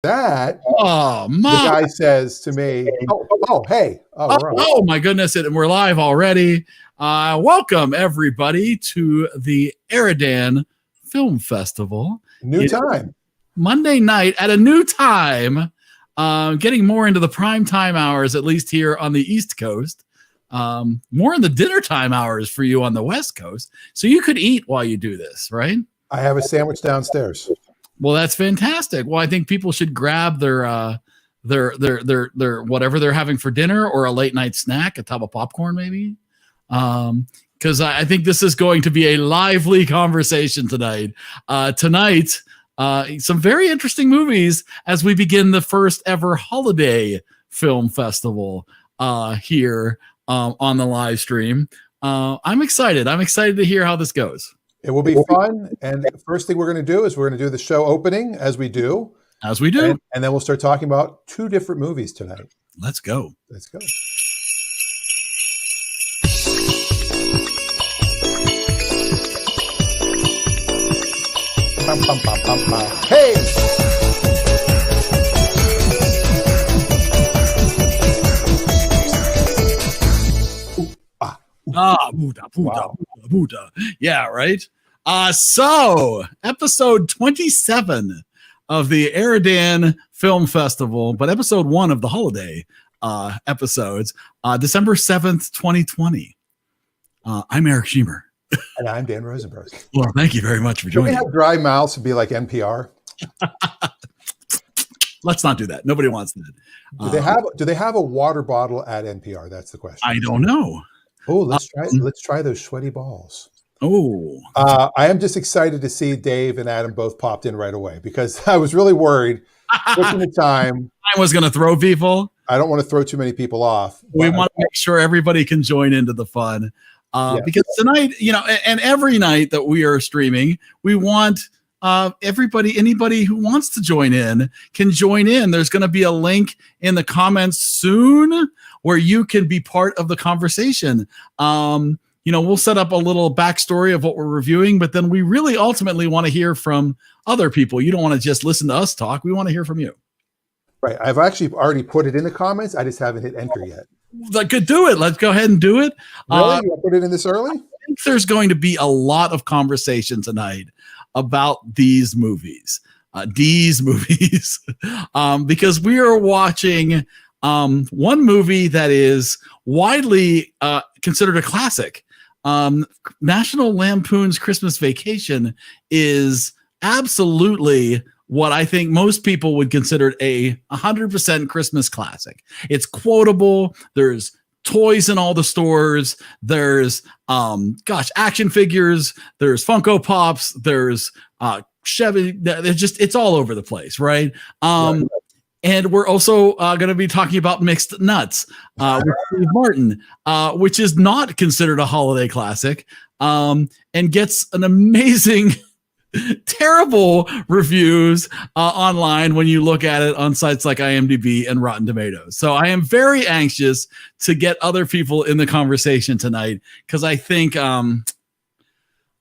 That Oh the my! guy says to me, hey, we're on. Oh my goodness! And we're live already. Welcome everybody to the EriDan Film Festival. New time. Monday night at a new time. Getting more into the prime time hours, at least here on the East Coast. More in the dinner time hours for you on the West Coast. So you could eat while you do this, right? I have a sandwich downstairs. Well, that's fantastic. Well, I think people should grab their whatever they're having for dinner, or a late night snack, a tub of popcorn maybe. Because I think this is going to be a lively conversation tonight. Some very interesting movies as we begin the first ever holiday film festival here on the live stream. I'm excited. I'm excited to hear how this goes. It will be fun. And the first thing we're going to do is we're going to do the show opening as we do. As we do. And then we'll start talking about two different movies tonight. Let's go. Let's go. Pum, pum, pum, pum, pum. Hey! Buddha. Yeah, right. So episode 27 of the EriDan Film Festival, but episode 1 of the holiday episodes, December 7th, 2020. I'm Eric Schiemer. And I'm Dan Rosenberg. Well, thank you very much for joining. Can we have dry mouths to be like NPR? Let's not do that. Nobody wants that. Do they have a water bottle at NPR? That's the question. I don't know. Oh, let's try those sweaty balls. Oh, I am just excited to see Dave and Adam both popped in right away, because I was really worried. Taking the time, I was going to throw people. I don't want to throw too many people off. We want to make sure everybody can join into the fun. Because tonight, and every night that we are streaming, we want anybody who wants to join in can join in. There's going to be a link in the comments soon where you can be part of the conversation. We'll set up a little backstory of what we're reviewing, but then we really ultimately want to hear from other people. You don't want to just listen to us talk. We want to hear from you. Right. I've actually already put it in the comments. I just haven't hit enter yet. Do it. Let's go ahead and do it. Really? You put it in this early? I think there's going to be a lot of conversation tonight about these movies. Because we are watching one movie that is widely considered a classic. National Lampoon's Christmas Vacation is absolutely what I think most people would consider a 100% Christmas classic. It's quotable. There's toys in all the stores. There's action figures. There's Funko Pops. There's Chevy. It's all over the place, right? And we're also going to be talking about Mixed Nuts with Steve Martin, which is not considered a holiday classic, and gets an amazing, terrible reviews online when you look at it on sites like IMDb and Rotten Tomatoes. So I am very anxious to get other people in the conversation tonight, because I think we're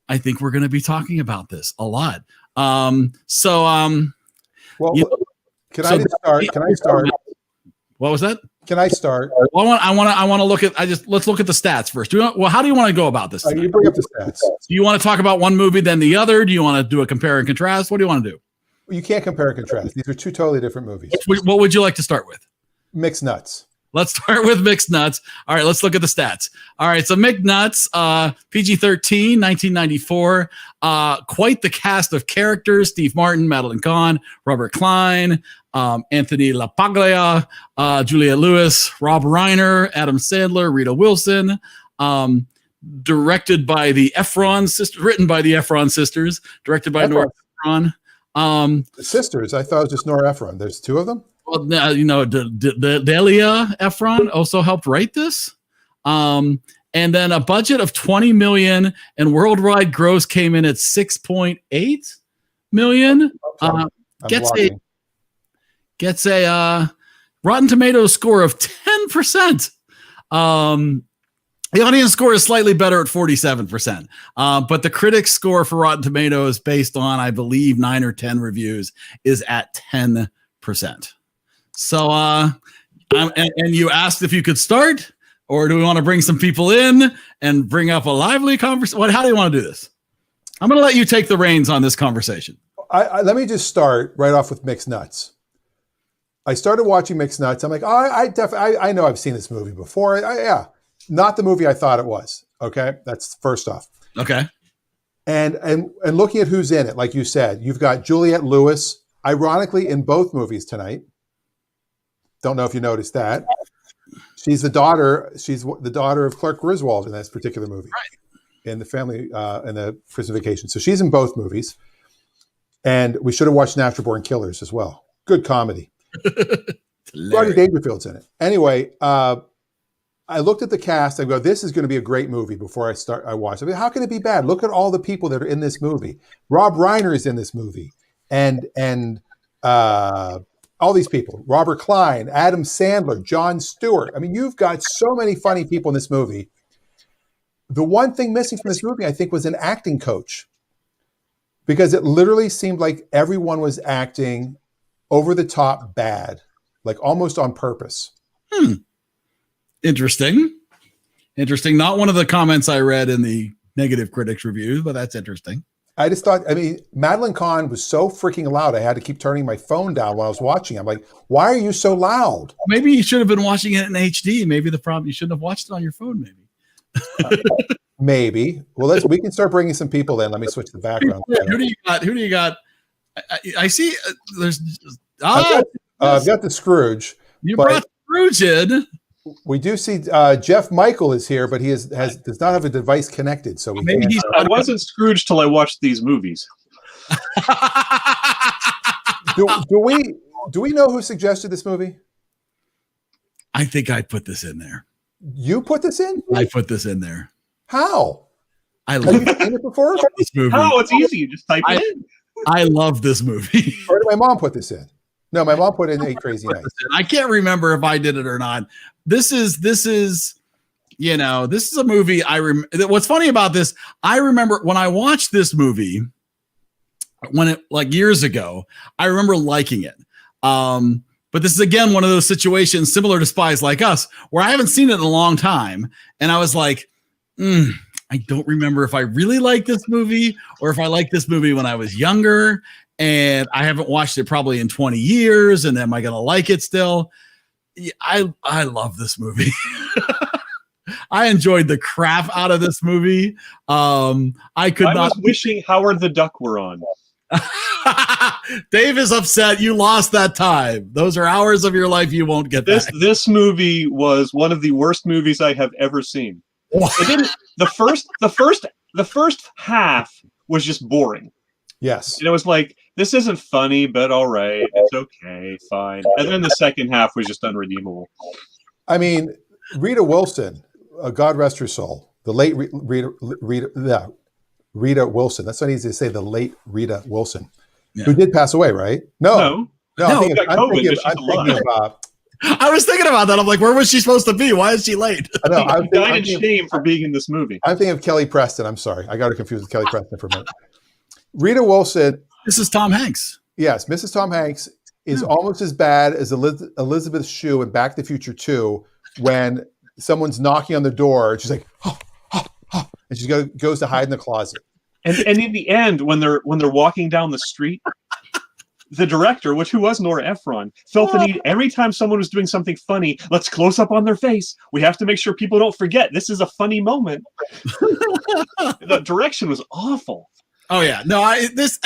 going to be talking about this a lot. Can I start? What was that? Can I start? Well, I want to look at. Let's look at the stats first. How do you want to go about this? You bring up the stats. Do you want to talk about one movie then the other? Do you want to do a compare and contrast? What do you want to do? You can't compare and contrast. These are two totally different movies. What would you like to start with? Mixed Nuts. Let's start with Mixed Nuts. All right, let's look at the stats. All right, so Mixed Nuts, PG-13, 1994. Quite the cast of characters: Steve Martin, Madeline Kahn, Robert Klein, Anthony LaPaglia, Juliette Lewis, Rob Reiner, Adam Sandler, Rita Wilson. Directed by the Ephron sisters, written by the Ephron sisters, directed by Nora Ephron. The sisters, I thought it was just Nora Ephron. There's two of them? Well, Delia Ephron also helped write this. And then a budget of 20 million and worldwide gross came in at 6.8 million. Gets a Rotten Tomatoes score of 10%. The audience score is slightly better at 47%. But the critics score for Rotten Tomatoes, based on, I believe, 9 or 10 reviews, is at 10%. So, and you asked if you could start, or do we want to bring some people in and bring up a lively conversation? How do you want to do this? I'm going to let you take the reins on this conversation. Let me just start right off with Mixed Nuts. I started watching Mixed Nuts. I'm like, I know I've seen this movie before. Yeah, not the movie I thought it was. Okay, that's first off. Okay. And looking at who's in it, like you said, you've got Juliette Lewis, ironically, in both movies tonight. Don't know if you noticed that. She's the daughter. She's the daughter of Clark Griswold in this particular movie, right? In the family, in the Christmas Vacation. So she's in both movies. And we should have watched Natural Born Killers as well. Good comedy. Rodney Dangerfield's in it. Anyway, I looked at the cast. I go, this is going to be a great movie before I watched it. I mean, how can it be bad? Look at all the people that are in this movie. Rob Reiner is in this movie. And all these people. Robert Klein, Adam Sandler, Jon Stewart. I mean, you've got so many funny people in this movie. The one thing missing from this movie, I think, was an acting coach. Because it literally seemed like everyone was acting over the top bad, like almost on purpose. Interesting. Not one of the comments I read in the negative critics review, but that's interesting. I just thought, Madeline Kahn was so freaking loud. I had to keep turning my phone down while I was watching. I'm like, why are you so loud? Maybe you should have been watching it in HD. Maybe the problem, you shouldn't have watched it on your phone, maybe. Maybe. Well, we can start bringing some people in. Let me switch the background. Who do you got? I see. There's. I've got the Scrooge. You brought Scrooge in. We do see Jeff Michael is here, but he does not have a device connected. So I wasn't Scrooge till I watched these movies. do we know who suggested this movie? I think I put this in there. You put this in? I put this in there. How? Have you seen it before? This movie. How? It's easy. You just type it in. I love this movie. Or did my mom put this in? No, my mom put in 8 Crazy Nights. I can't remember if I did it or not. This is a movie what's funny about this, I remember when I watched this movie years ago, I remember liking it. But this is again one of those situations similar to Spies Like Us, where I haven't seen it in a long time. And I was like, I don't remember if I really like this movie or if I liked this movie when I was younger. And I haven't watched it probably in 20 years. And am I going to like it still? I love this movie. I enjoyed the crap out of this movie. I was wishing Howard the Duck were on. Dave is upset. You lost that time. Those are hours of your life you won't get back. This movie was one of the worst movies I have ever seen. The first half was just boring. Yes. And it was like, this isn't funny, but all right. It's okay, fine. And then the second half was just unredeemable. I mean, Rita Wilson, God rest her soul, the late Rita Wilson. That's not easy to say, the late Rita Wilson, who did pass away, right? No. I'm thinking of I was thinking about that. I'm like, where was she supposed to be? Why is she late? I know. I'm died in shame for being in this movie. I'm thinking of Kelly Preston. I'm sorry. I got her confused with Kelly Preston for a minute. Rita Wilson. This is Tom Hanks. Yes, Mrs. Tom Hanks is almost as bad as Elizabeth Shue in Back to the Future 2 when someone's knocking on the door and she's like, and she goes to hide in the closet. And in the end, when they're walking down the street, the director, who was Nora Ephron, felt the need every time someone was doing something funny, let's close up on their face. We have to make sure people don't forget this is a funny moment. The direction was awful. Oh yeah, no, that's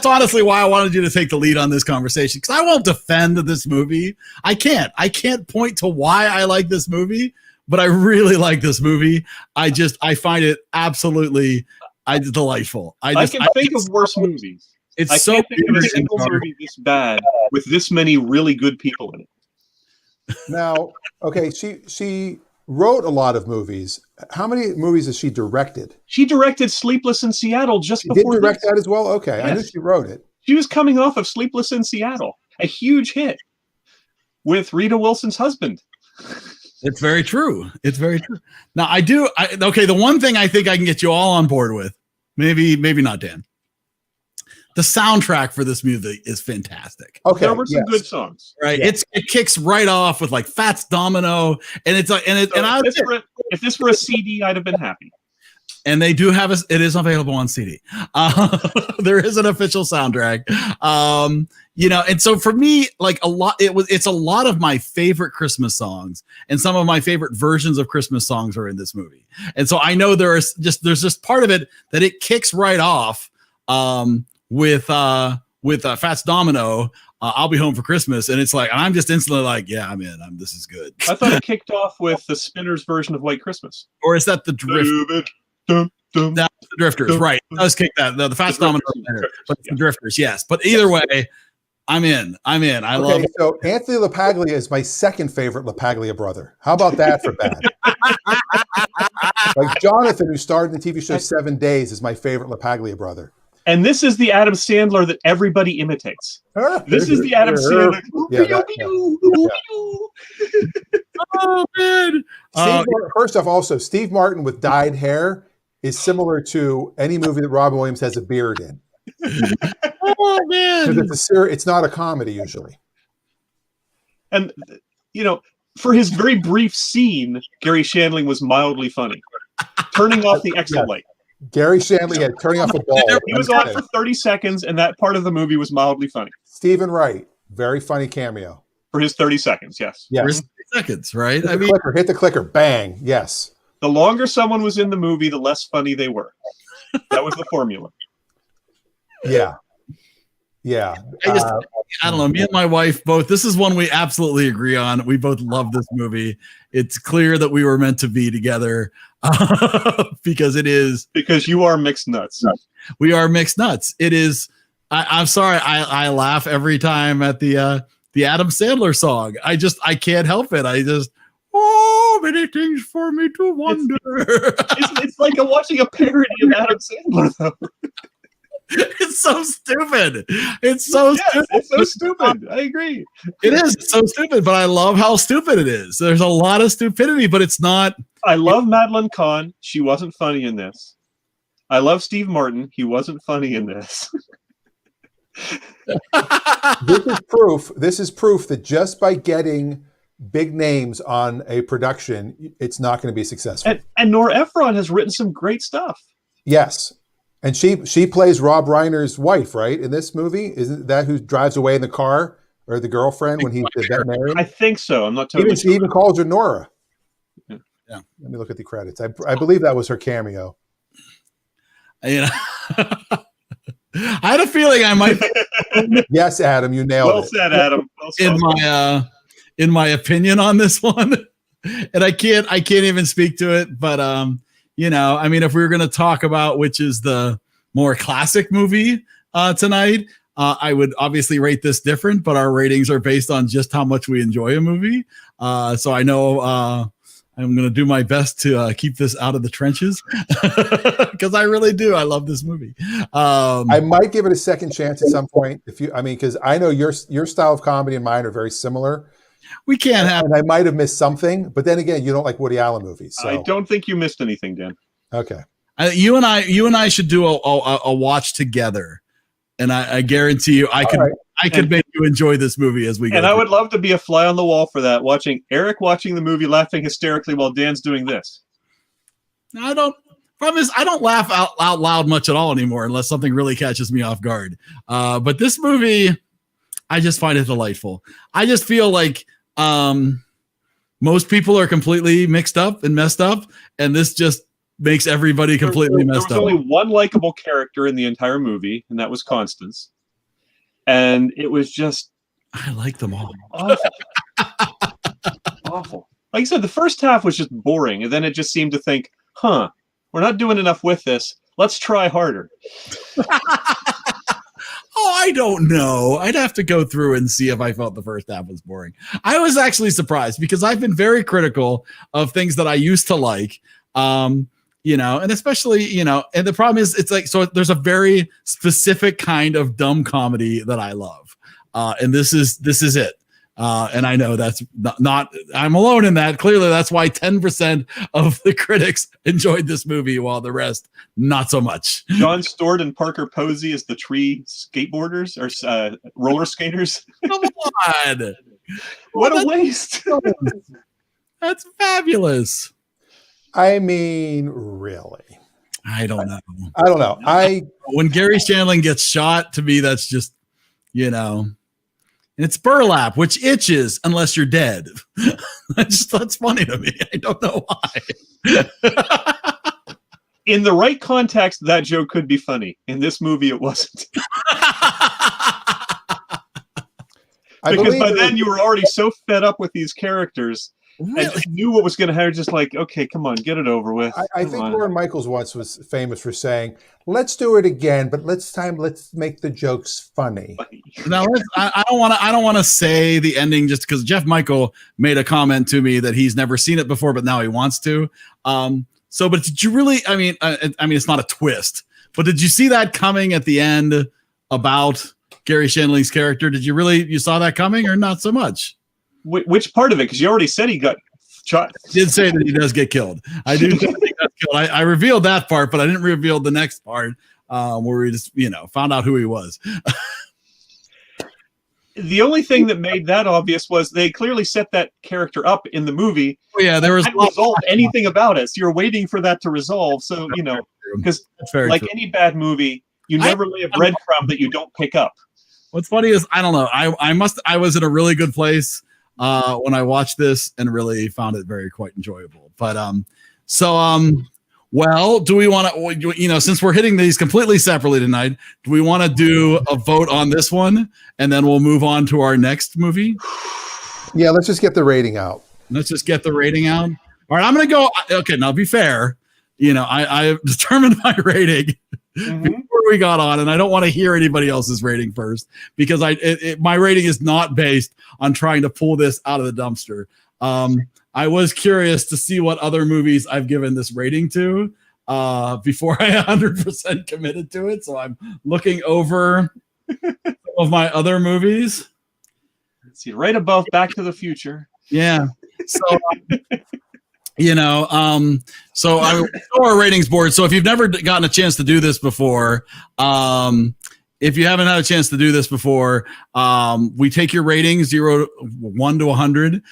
honestly why I wanted you to take the lead on this conversation, because I won't defend this movie. I can't point to why I like this movie, but I really like this movie. I find it absolutely delightful. I can think of worse movies. I can't think of a single movie this bad with this many really good people in it. Now, okay, she wrote a lot of movies. How many movies has she directed? She directed Sleepless in Seattle just before. Did you direct that as well? Okay, yes. I knew she wrote it. She was coming off of Sleepless in Seattle, a huge hit with Rita Wilson's husband. It's very true. It's very true. Now, the one thing I think I can get you all on board with, maybe not Dan. the soundtrack for this movie is fantastic. Okay, There were some good songs. Right. Yes. It kicks right off with like Fats Domino. And it's like, and If this were a CD, I'd have been happy. and they do have it is available on CD. There is an official soundtrack. And so for me, like it's a lot of my favorite Christmas songs, and some of my favorite versions of Christmas songs are in this movie. And so I know there's just part of it that it kicks right off with Fats Domino. I'll be home for Christmas, and it's like I'm just instantly like, yeah, I'm in. This is good. I thought it kicked off with the Spinners version of White Christmas. Or is that the Drift? That's the Drifters, right? It does kick that the Fats Domino, but the Drifters, yes. But either way, I'm in. I love it. So Anthony LaPaglia is my second favorite LaPaglia brother. How about that for bad? Like Jonathan, who starred in the TV show 7 Days, is my favorite LaPaglia brother. And this is the Adam Sandler that everybody imitates. This is the Adam Sandler. Oh man! First off, also Steve Martin with dyed hair is similar to any movie that Robin Williams has a beard in. Oh man! It's not a comedy usually. And for his very brief scene, Gary Shandling was mildly funny, turning off the exit light. Gary Shandling had turning off a ball. He was on for 30 seconds, and that part of the movie was mildly funny. Stephen Wright, very funny cameo. For his 30 seconds, yes. Yes. 30 seconds, right? Hit the clicker, bang, yes. The longer someone was in the movie, the less funny they were. That was the formula. Yeah. Yeah. I don't know. Me and my wife both. This is one we absolutely agree on. We both love this movie. It's clear that we were meant to be together because it is. Because you are mixed nuts. We are mixed nuts. It is. I'm sorry. I laugh every time at the Adam Sandler song. I can't help it. Many things for me to wonder. It's like I'm watching a parody of Adam Sandler, though. It's so stupid. It's so stupid. I agree. It is. It's so stupid, but I love how stupid it is. There's a lot of stupidity, but it's not. I love Madeline Kahn. She wasn't funny in this. I love Steve Martin. He wasn't funny in this. This is proof that just by getting big names on a production, it's not going to be successful. And Nora Ephron has written some great stuff. Yes. And she plays Rob Reiner's wife, right? In this movie, isn't that who drives away in the car, or the girlfriend when he's the veterinarian? I think so. I'm not totally sure. He even calls her Nora. Yeah. Let me look at the credits. I believe that was her cameo. I had a feeling I might. Yes, Adam, you nailed it. Well said, Adam. In my opinion on this one, and I can't even speak to it, but if we were going to talk about which is the more classic movie tonight, I would obviously rate this different, but our ratings are based on just how much we enjoy a movie. So I know I'm going to do my best to keep this out of the trenches because I really do. I love this movie. I might give it a second chance at some point because I know your style of comedy and mine are very similar. We can't have. And I might have missed something, but then again, you don't like Woody Allen movies. So. I don't think you missed anything, Dan. Okay. You and I should do a watch together, and I guarantee you, I could make you enjoy this movie as we go. And I would love to be a fly on the wall for that, watching the movie, laughing hysterically while Dan's doing this. Problem is, I don't laugh out loud much at all anymore unless something really catches me off guard. But this movie, I just find it delightful. I just feel like most people are completely mixed up and messed up, and this just makes everybody completely messed up. There was only one likable character in the entire movie, and that was Constance. And it was just... I like them all. Awful. Awful. Like I said, the first half was just boring, and then it just seemed to think, we're not doing enough with this. Let's try harder. I don't know. I'd have to go through and see if I felt the first half was boring. I was actually surprised because I've been very critical of things that I used to like, and especially, and the problem is it's like, so there's a very specific kind of dumb comedy that I love. And this is it. And I know that's not I'm alone in that. Clearly, that's why 10% of the critics enjoyed this movie, while the rest not so much. John Stewart and Parker Posey as the tree skateboarders or roller skaters. Come on. What a waste. That's fabulous. I mean, really? I don't know. I don't know. When Gary Shandling gets shot, to me, that's just, it's burlap, which itches unless you're dead. That's funny to me. I don't know why. In the right context, that joke could be funny. In this movie, it wasn't. Because by then you were already so fed up with these characters. Really? And you knew what was going to happen. Just like, okay, come on, get it over with. I think Lorne Michaels once was famous for saying, "Let's do it again, but let's make the jokes funny." Now, I don't want to say the ending just because Jeff Michael made a comment to me that he's never seen it before, but now he wants to. But did you really? I mean, it's not a twist, but did you see that coming at the end about Gary Shandling's character? You saw that coming, or not so much? Which part of it? Because you already said he got shot. I did say that he does get killed. I do think he got killed. I revealed that part, but I didn't reveal the next part where we just, found out who he was. The only thing that made that obvious was they clearly set that character up in the movie. Oh, yeah, there was resolved anything about it. So you're waiting for that to resolve. So, because like any bad movie, you never lay a breadcrumb that you don't pick up. What's funny is, I don't know. I was in a really good place when I watched this and really found it quite enjoyable. But well, do we want to, since we're hitting these completely separately tonight, do we want to do a vote on this one and then we'll move on to our next movie? Yeah, let's just get the rating out. All right, I'm going to go. Okay, now be fair. I determined my rating before we got on, and I don't want to hear anybody else's rating first because my rating is not based on trying to pull this out of the dumpster. I was curious to see what other movies I've given this rating to before I 100% committed to it. So I'm looking over some of my other movies. Let's see, right above Back to the Future. Yeah. So. So I show our ratings board. So if you've never gotten a chance to do this before, if you haven't had a chance to do this before, we take your ratings 1 to 100.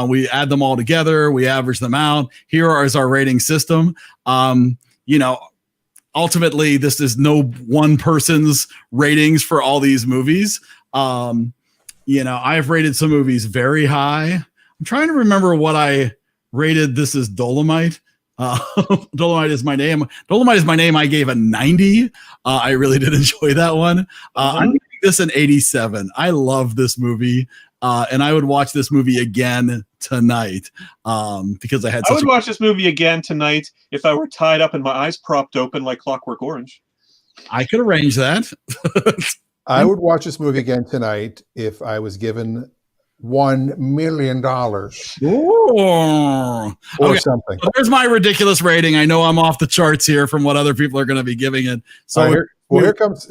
We add them all together. We average them out. Here is our rating system. Ultimately, this is no one person's ratings for all these movies. I've rated some movies very high. I'm trying to remember what I rated This Is Dolomite. Dolomite is my name. I gave a 90. I really did enjoy that one. I'm giving this an 87. I love this movie. And I would watch this movie again tonight because I would watch this movie again tonight if I were tied up and my eyes propped open like Clockwork Orange. I could arrange that. I would watch this movie again tonight if I was given $1 million or something. So there's my ridiculous rating. I know I'm off the charts here from what other people are going to be giving it. So here comes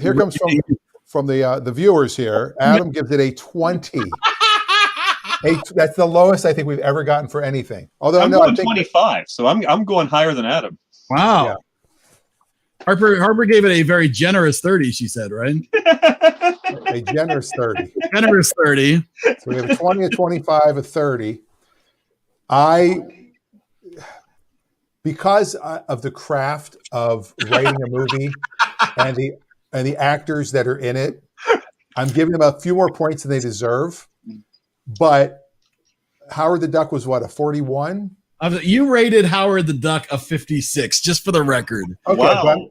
from the viewers here. Adam gives it a 20. That's the lowest I think we've ever gotten for anything. Although I'm going 25, so I'm going higher than Adam. Wow. Yeah. Harper gave it a very generous 30, she said, right? A generous 30. Generous 30. So we have a 20, a 25, a 30. Because of the craft of writing a movie and the actors that are in it, I'm giving them a few more points than they deserve. But Howard the Duck was what, a 41? You rated Howard the Duck a 56, just for the record. Okay, wow.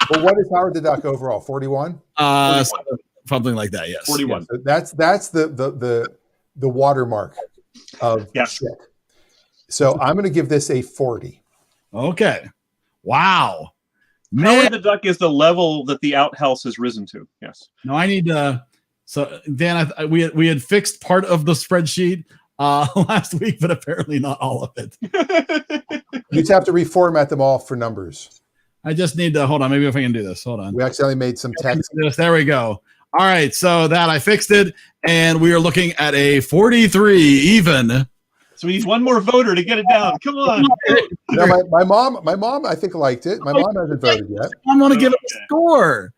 But what is Howard the Duck overall? 41? Something like that, yes. 41. Yeah, so that's the watermark of shit. So I'm going to give this a 40. Okay. Wow. Howard the Duck is the level that the outhouse has risen to. Yes. No, I need to. So Dan, we had fixed part of the spreadsheet last week, but apparently not all of it. You just have to reformat them all for numbers. I just need to hold on. Maybe if I can do this. Hold on. We accidentally made some text. There we go. All right, so that I fixed it, and we are looking at a 43 even. So we need one more voter to get it down. Come on. No, my mom, I think liked it. My mom hasn't voted yet. I'm going to give it a score.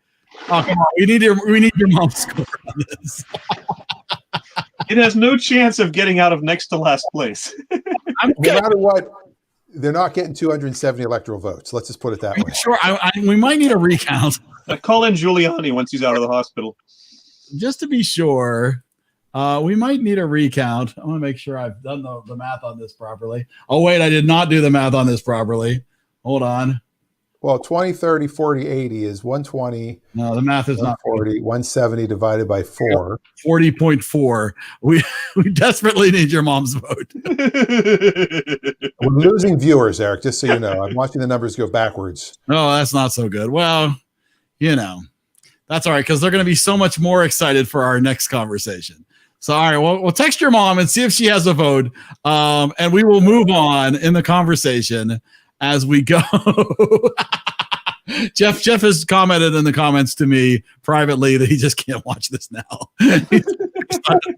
Oh, come on. We need your mom's score on this. It has no chance of getting out of next to last place. No matter what, they're not getting 270 electoral votes. Let's just put it that way. Sure, we might need a recount. Call in Giuliani once he's out of the hospital. Just to be sure, we might need a recount. I want to make sure I've done the math on this properly. Oh, wait, I did not do the math on this properly. Hold on. Well, 20, 30, 40, 80 is 120. No, the math is not 40. 170 divided by 4. 40.4. We desperately need your mom's vote. We're losing viewers, Eric, just so you know. I'm watching the numbers go backwards. No, that's not so good. Well, that's all right, because they're going to be so much more excited for our next conversation. So, all right, we'll text your mom and see if she has a vote, and we will move on in the conversation as we go. Jeff has commented in the comments to me privately that he just can't watch this now.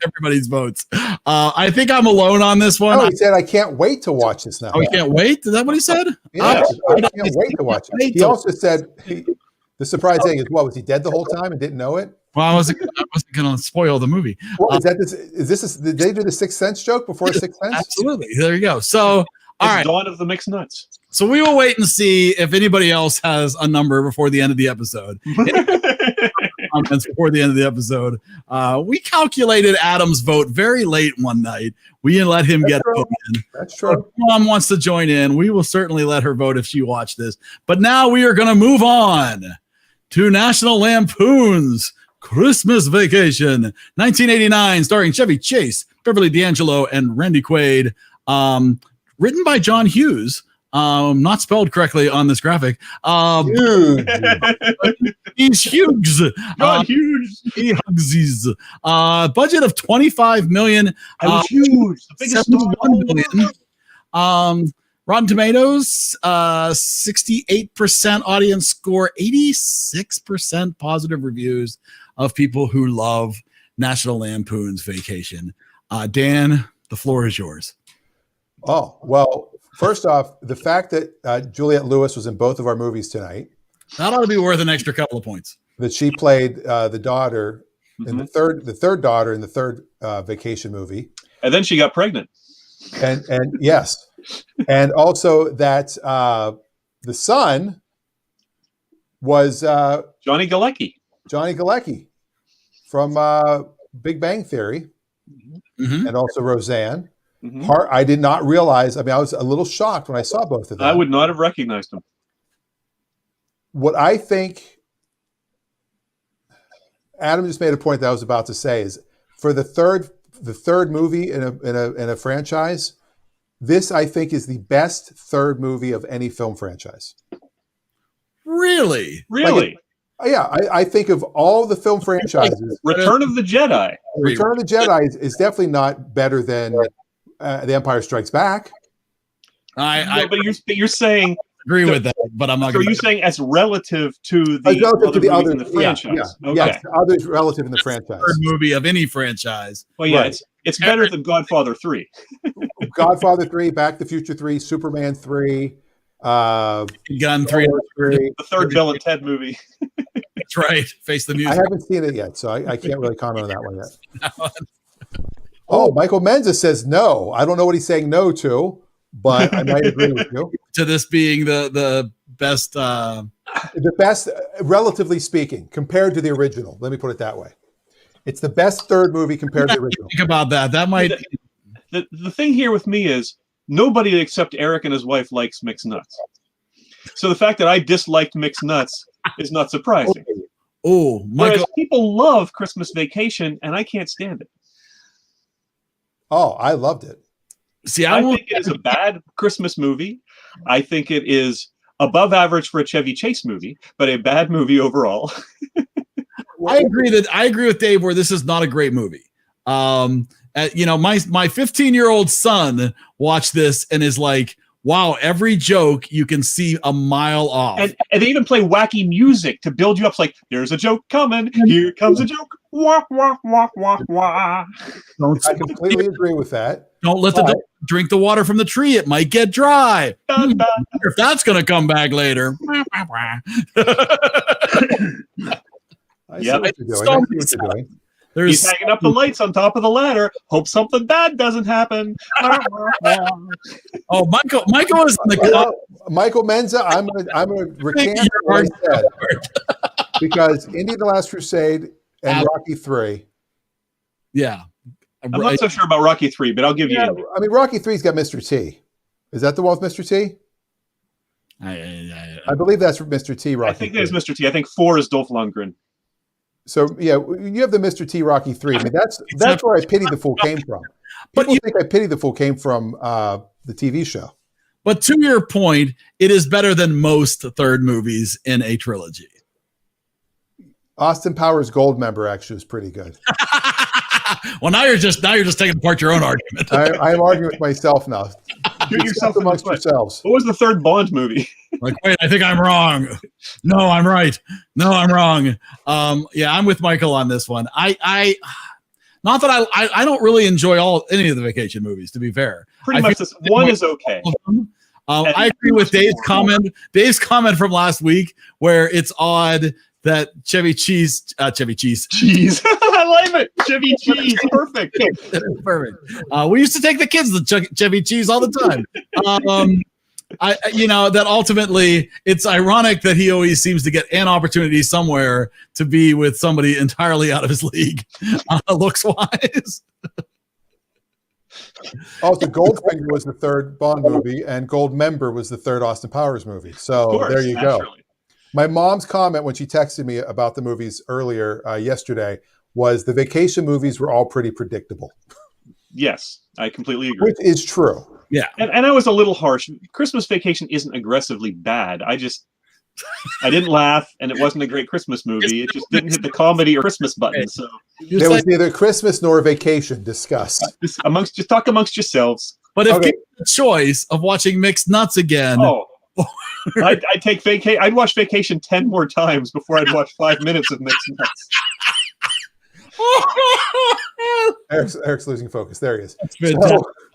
Everybody's votes. I think I'm alone on this one. Oh, he said, I can't wait to watch this now. Oh, you can't wait? Is that what he said? Yeah, I can't wait to watch it. He also said, the surprise thing is, was he dead the whole time and didn't know it? Well, I wasn't going to spoil the movie. Well, did they do the Sixth Sense joke before Sixth Sense? Absolutely. There you go. So, all right. Dawn of the Mixed Nuts. So we will wait and see if anybody else has a number before the end of the episode. Comments before the end of the episode. We calculated Adam's vote very late one night. We didn't let him get a vote in. That's true. If Mom wants to join in. We will certainly let her vote if she watched this. But now we are going to move on to National Lampoon's Christmas Vacation, 1989, starring Chevy Chase, Beverly D'Angelo, and Randy Quaid. Written by John Hughes. Not spelled correctly on this graphic. He's Hughes. John Hughes. He Hugsies. Budget of $25 million. I was huge. The biggest star. $71 million. Rotten Tomatoes, 68% audience score, 86% positive reviews of people who love National Lampoon's Vacation. Dan, the floor is yours. Oh, well, first off, the fact that Juliette Lewis was in both of our movies tonight. That ought to be worth an extra couple of points. That she played the daughter in the third daughter in the third Vacation movie. And then she got pregnant. And yes. And also that the son was Johnny Galecki. Johnny Galecki from Big Bang Theory, and also Roseanne. I did not realize. I mean, I was a little shocked when I saw both of them. I would not have recognized them. What I think, Adam just made a point that I was about to say is for the third movie in a franchise. This, I think, is the best third movie of any film franchise. Really? Really? I think of all the film franchises. Return of the Jedi. Return of the Jedi is definitely not better than The Empire Strikes Back. But you're saying agree with that, but I'm not. So you're saying as relative to the other in the franchise? Yeah. Yes, others relative in the franchise. Third movie of any franchise. Well, yeah, right. It's better than Godfather 3. Godfather 3, Back to the Future 3, Superman 3, Gun 3, the third Bill and Ted movie. That's right. Face the Music. I haven't seen it yet, so I can't really comment on that one yet. Oh, Michael Menza says no. I don't know what he's saying no to, but I might agree with you. To this being the best. The best, relatively speaking, compared to the original. Let me put it that way. It's the best third movie compared to the original. Think about that. That might. The thing here with me is nobody except Eric and his wife likes mixed nuts. So the fact that I disliked mixed nuts is not surprising. Oh, Michael. Whereas people love Christmas Vacation, and I can't stand it. Oh, I loved it. See, I think it is a bad Christmas movie. I think it is above average for a Chevy Chase movie, but a bad movie overall. I agree with Dave where this is not a great movie. My 15-year-old son watched this and is like, wow, every joke you can see a mile off. And they even play wacky music to build you up. It's like, there's a joke coming. Here comes a joke. Wah, wah, wah, wah, wah. I completely agree with that. Don't let the dog drink the water from the tree. It might get dry. Dun, dun. If that's going to come back later. I see what you're doing. He's hanging up the lights on top of the ladder. Hope something bad doesn't happen. Oh, Michael is in the Michael Menza, I'm gonna recant what I said because Indy the Last Crusade and Rocky 3. Yeah. I'm not so sure about Rocky 3, but I'll give you. I mean, Rocky 3's got Mr. T. Is that the one with Mr. T? I believe that's Mr. T. Rocky. I think there's Mr. T. I think 4 is Dolph Lundgren. So yeah, you have the Mr. T Rocky 3. I mean, that's where I pity the fool came from. People think I pity the fool came from the TV show. But to your point, it is better than most third movies in a trilogy. Austin Powers Goldmember actually was pretty good. Well, now you're just taking apart your own argument. I am arguing with myself now. Shoot yourself amongst yourselves. What was the third Bond movie? Like, wait, I think I'm wrong. No, I'm right. No, I'm wrong. Yeah, I'm with Michael on this one. I not that I don't really enjoy any of the vacation movies, to be fair. Pretty much this one is okay. I agree with Dave's comment. Dave's comment from last week, where it's odd that Chevy Cheese. Cheese. I like it. Chevy Cheese. Perfect. Perfect. We used to take the kids to Chevy Cheese all the time. That ultimately it's ironic that he always seems to get an opportunity somewhere to be with somebody entirely out of his league, looks wise. Also, Goldfinger was the third Bond movie, and Goldmember was the third Austin Powers movie. So there you go. My mom's comment when she texted me about the movies earlier yesterday was the vacation movies were all pretty predictable. Yes, I completely agree. Which is true. Yeah. And I was a little harsh. Christmas Vacation isn't aggressively bad. I didn't laugh, and it wasn't a great Christmas movie. It just didn't hit the comedy or Christmas button. So there was neither Christmas nor vacation discussed. Just talk amongst yourselves. But if given the choice of watching Mixed Nuts again, I'd take Vacation. I'd watch Vacation 10 more times before I'd watch 5 minutes of Mixed Nuts. Eric's losing focus. There he is.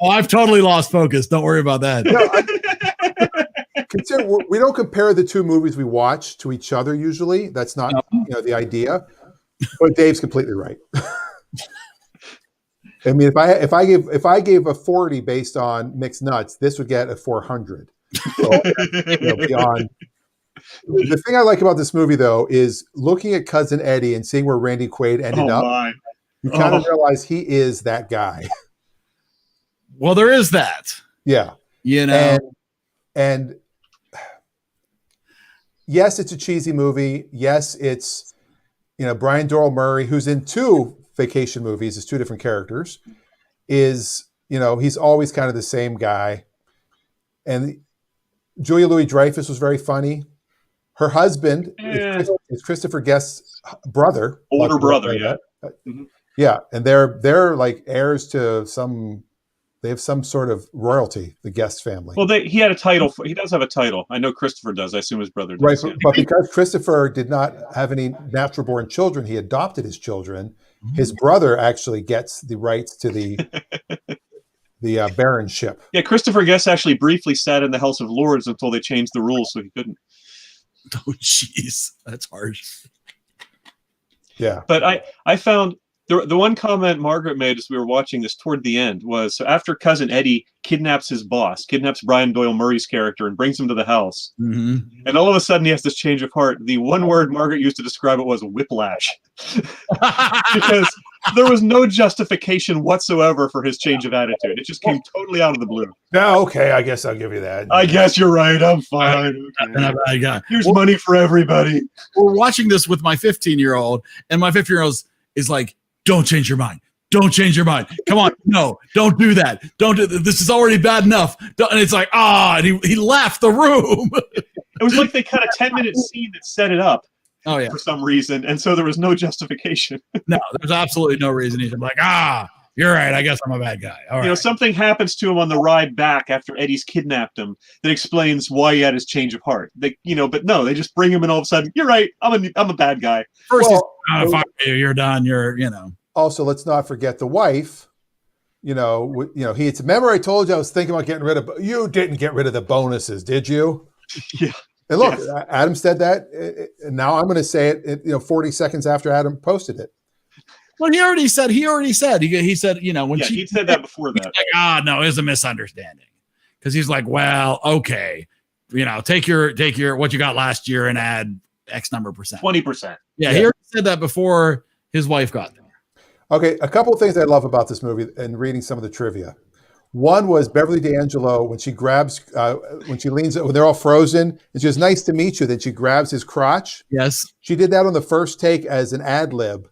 I've totally lost focus. Don't worry about that. Consider we don't compare the two movies we watch to each other usually. That's not the idea. But Dave's completely right. I mean, if I gave a 40 based on Mixed Nuts, this would get a 400. So, beyond. The thing I like about this movie, though, is looking at Cousin Eddie and seeing where Randy Quaid ended up. You kind of realize he is that guy. Well, there is that. Yeah. And yes, it's a cheesy movie. Yes, it's Brian Doyle Murray, who's in 2 vacation movies, is 2 different characters, is he's always kind of the same guy. And Julia Louis-Dreyfus was very funny. Her husband is Christopher Guest's brother, older brother. Yeah, yeah, and they're like heirs to some. They have some sort of royalty. The Guest family. Well, he had a title. He does have a title. I know Christopher does. I assume his brother does. Right, but because Christopher did not have any natural-born children, he adopted his children. His brother actually gets the rights to the baronship. Yeah, Christopher Guest actually briefly sat in the House of Lords until they changed the rules, so he couldn't. Oh, jeez, that's harsh. Yeah, but I found the one comment Margaret made as we were watching this toward the end was, so after Cousin Eddie kidnaps his boss, kidnaps Brian Doyle Murray's character and brings him to the house, and all of a sudden he has this change of heart. The one word Margaret used to describe it was whiplash, because there was no justification whatsoever for his change of attitude. It just came totally out of the blue. No, okay, I guess I'll give you that. I guess you're right. I'm fine. Okay. Here's money for everybody. We're watching this with my 15-year-old, and my 15-year-old is like, "Don't change your mind. Don't change your mind. Come on, no, don't do that. Don't do this. Is already bad enough." And it's like, and he left the room. It was like they cut a 10-minute scene that set it up. Oh yeah, for some reason, and so there was no justification. No, there's absolutely no reason. He's like, You're right. I guess I'm a bad guy. All right. Something happens to him on the ride back after Eddie's kidnapped him that explains why he had his change of heart. But no, they just bring him in all of a sudden. You're right. I'm a bad guy. First, fire you. You're done. Also, let's not forget the wife. He had said, remember I told you I was thinking about getting rid of. You didn't get rid of the bonuses, did you? Yeah. And look, Adam said that, and now I'm going to say it. 40 seconds after Adam posted it. Well, he already said. He said, when he said that before that. Like, no, it's a misunderstanding. Because he's like, well, okay, take your what you got last year and add X number percent. 20%. Yeah, he already said that before his wife got there. Okay, a couple of things I love about this movie and reading some of the trivia. One was Beverly D'Angelo when she leans, when they're all frozen, and she goes, "Nice to meet you." Then she grabs his crotch. Yes, she did that on the first take as an ad lib.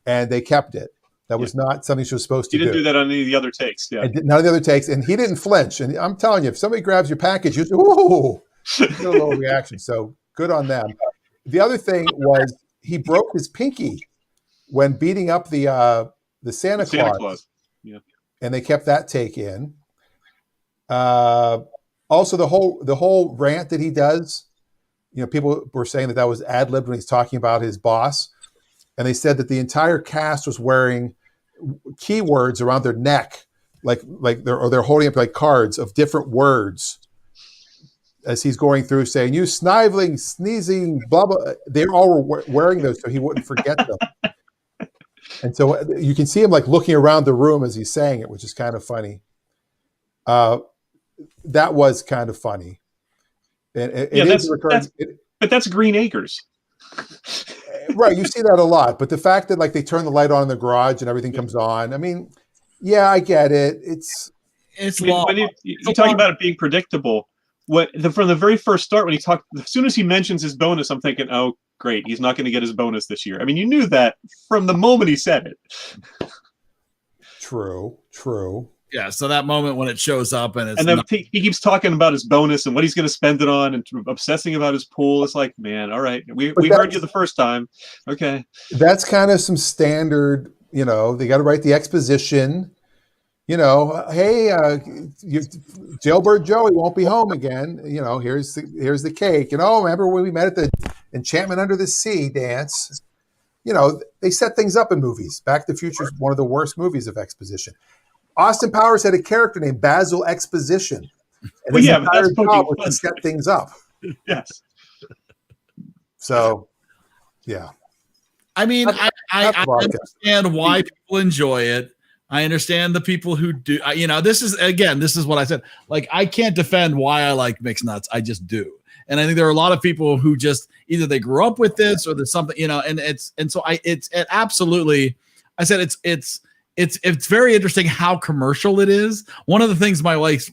And they kept it. That was not something she was supposed to do. He didn't do that on any of the other takes. Yeah. None of the other takes. And he didn't flinch. And I'm telling you, if somebody grabs your package, you say, ooh, you get a little reaction. So good on them. The other thing was he broke his pinky when beating up the Santa Claus. Yeah. And they kept that take in. Also, the whole rant that he does, people were saying that was ad-libbed when he's talking about his boss. And they said that the entire cast was wearing keywords around their neck, like they're holding up like cards of different words as he's going through saying, "You sniveling, sneezing, blah, blah." They all were wearing those so he wouldn't forget them. And so you can see him like looking around the room as he's saying it, which is kind of funny. That was kind of funny. And but that's Green Acres. Right, you see that a lot, but the fact that they turn the light on in the garage and everything comes on, I mean, yeah, I get it. It's long. When you talk about it being predictable. From the very first start, as soon as he mentions his bonus, I'm thinking, oh, great, he's not going to get his bonus this year. I mean, you knew that from the moment he said it. True. Yeah, so that moment when it shows up and then he keeps talking about his bonus and what he's going to spend it on and obsessing about his pool. It's like, man, all right, we heard you the first time. Okay. That's kind of some standard, they got to write the exposition. Hey, Jailbird Joey won't be home again. Here's the cake. Remember when we met at the Enchantment Under the Sea dance? They set things up in movies. Back to the Future is one of the worst movies of exposition. Austin Powers had a character named Basil Exposition. And his entire job was to set things up. Yes. So, yeah. I mean, I understand why people enjoy it. I understand the people who do. This is what I said. Like, I can't defend why I like mixed nuts. I just do. And I think there are a lot of people who just either they grew up with this or there's something, it absolutely. I said it's very interesting how commercial it is. One of the things my wife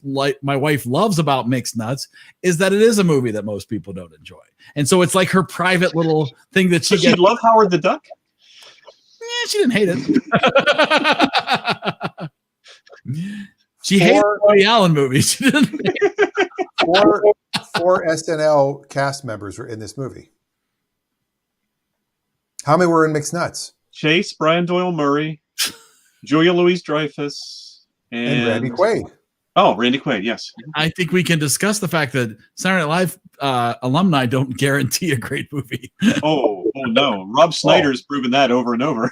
loves about Mixed Nuts is that it is a movie that most people don't enjoy, and so it's like her private little thing that she. She love Howard the Duck. She didn't hate it. She hated Woody Allen movies. She didn't. Four SNL cast members were in this movie. How many were in Mixed Nuts? Chase, Brian Doyle Murray, Julia Louis-Dreyfus, and Randy Quaid. Oh, Randy Quaid, yes. I think we can discuss the fact that Saturday Night Live alumni don't guarantee a great movie. Oh no. Rob Snyder's proven that over and over.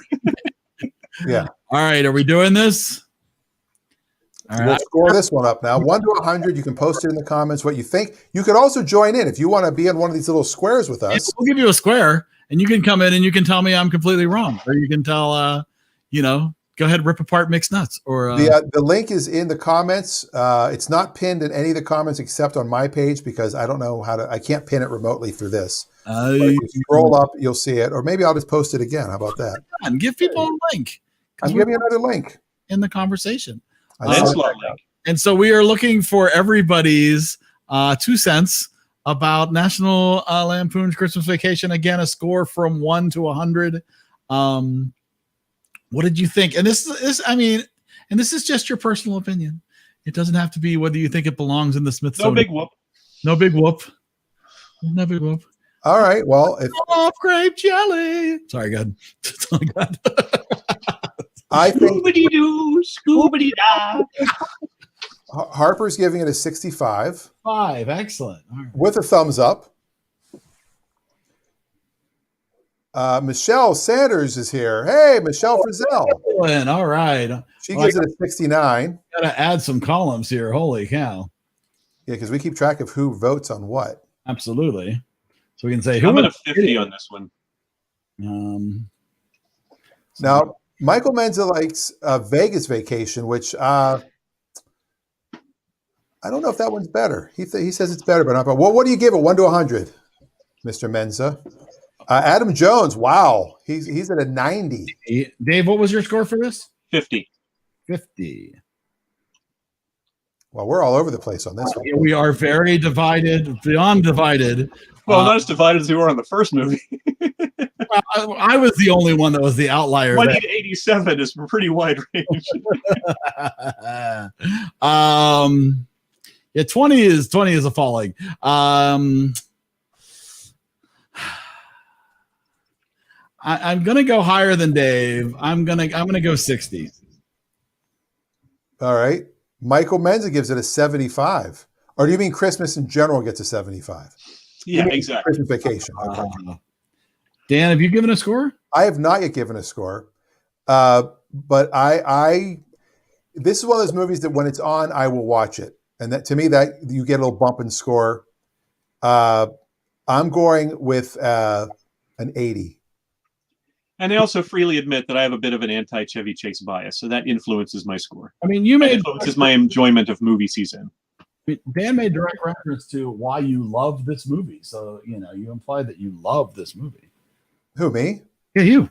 Yeah. All right, are we doing this? All right. We'll score this one up now. 1 to 100. You can post it in the comments what you think. You could also join in if you want to be in one of these little squares with us. We'll give you a square, and you can come in and you can tell me I'm completely wrong, or you can tell, go ahead, rip apart Mixed Nuts. Or the link is in the comments. It's not pinned in any of the comments except on my page because I don't know I can't pin it remotely through this. If you scroll up, you'll see it, or maybe I'll just post it again. How about that? And give people a link. I'll give you another link in the conversation. And so we are looking for everybody's 2 cents about National Lampoon's Christmas Vacation. Again, a score from 1 to 100. What did you think? And this is just your personal opinion. It doesn't have to be whether you think it belongs in the Smithsonian. No big whoop. No big whoop. No big whoop. All right. Well, off grape jelly. Sorry, God. I think Scooby-Doo, Scooby-Da. Harper's giving it a 65. 5. Excellent. All right. With a thumbs up. Michelle Sanders is here. Hey, Michelle Frizzell. Excellent. All right. She gives it a 69. Got to add some columns here. Holy cow. Yeah, because we keep track of who votes on what. Absolutely. So we can say I'm at a 50 on this one. Now, Michael Menza likes Vegas Vacation, which I don't know if that one's better. He says it's better, but not. Well, what do you give it? 1 to 100, Mr. Menza. Adam Jones. Wow, he's at a 90. Dave, what was your score for this? 50. 50. Well, we're all over the place on this one. We are very divided, beyond divided. Well, not as divided as we were on the first movie. I was the only one that was the outlier. 20 to 87 is a pretty wide range. Yeah, 20 is a falling. I'm gonna go higher than Dave. I'm gonna go 60. All right. Michael Menza gives it a 75. Or do you mean Christmas in general gets a 75? Yeah, exactly. Christmas Vacation. Okay. Dan, have you given a score? I have not yet given a score. But I this is one of those movies that when it's on, I will watch it. And that to me, that you get a little bump in score. I'm going with an 80. And I also freely admit that I have a bit of an anti-Chevy Chase bias, so that influences my score. I mean, Influences my enjoyment of movie season. Dan made direct reference to why you love this movie, so you implied that you love this movie. Who, me? Yeah, you.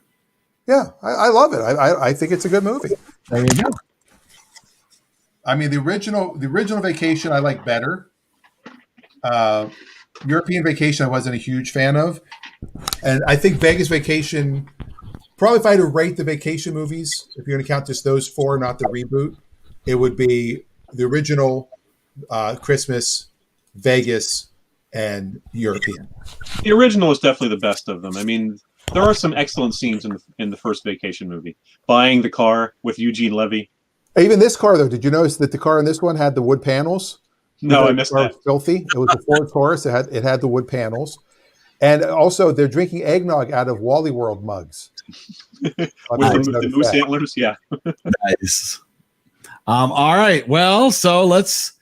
Yeah, I love it. I think it's a good movie. There you go. I mean, the original Vacation I like better. European Vacation I wasn't a huge fan of, and I think Vegas Vacation. Probably if I had to rate the vacation movies, if you're going to count just those 4, not the reboot, it would be the original, Christmas, Vegas, and European. The original is definitely the best of them. I mean, there are some excellent scenes in the first vacation movie. Buying the car with Eugene Levy. Even this car, though, did you notice that the car in this one had the wood panels? No, I missed that. Filthy. It was a Ford Taurus. It had the wood panels. And also, they're drinking eggnog out of Wally World mugs. With the moose antlers, yeah. Nice. All right. Well, so let's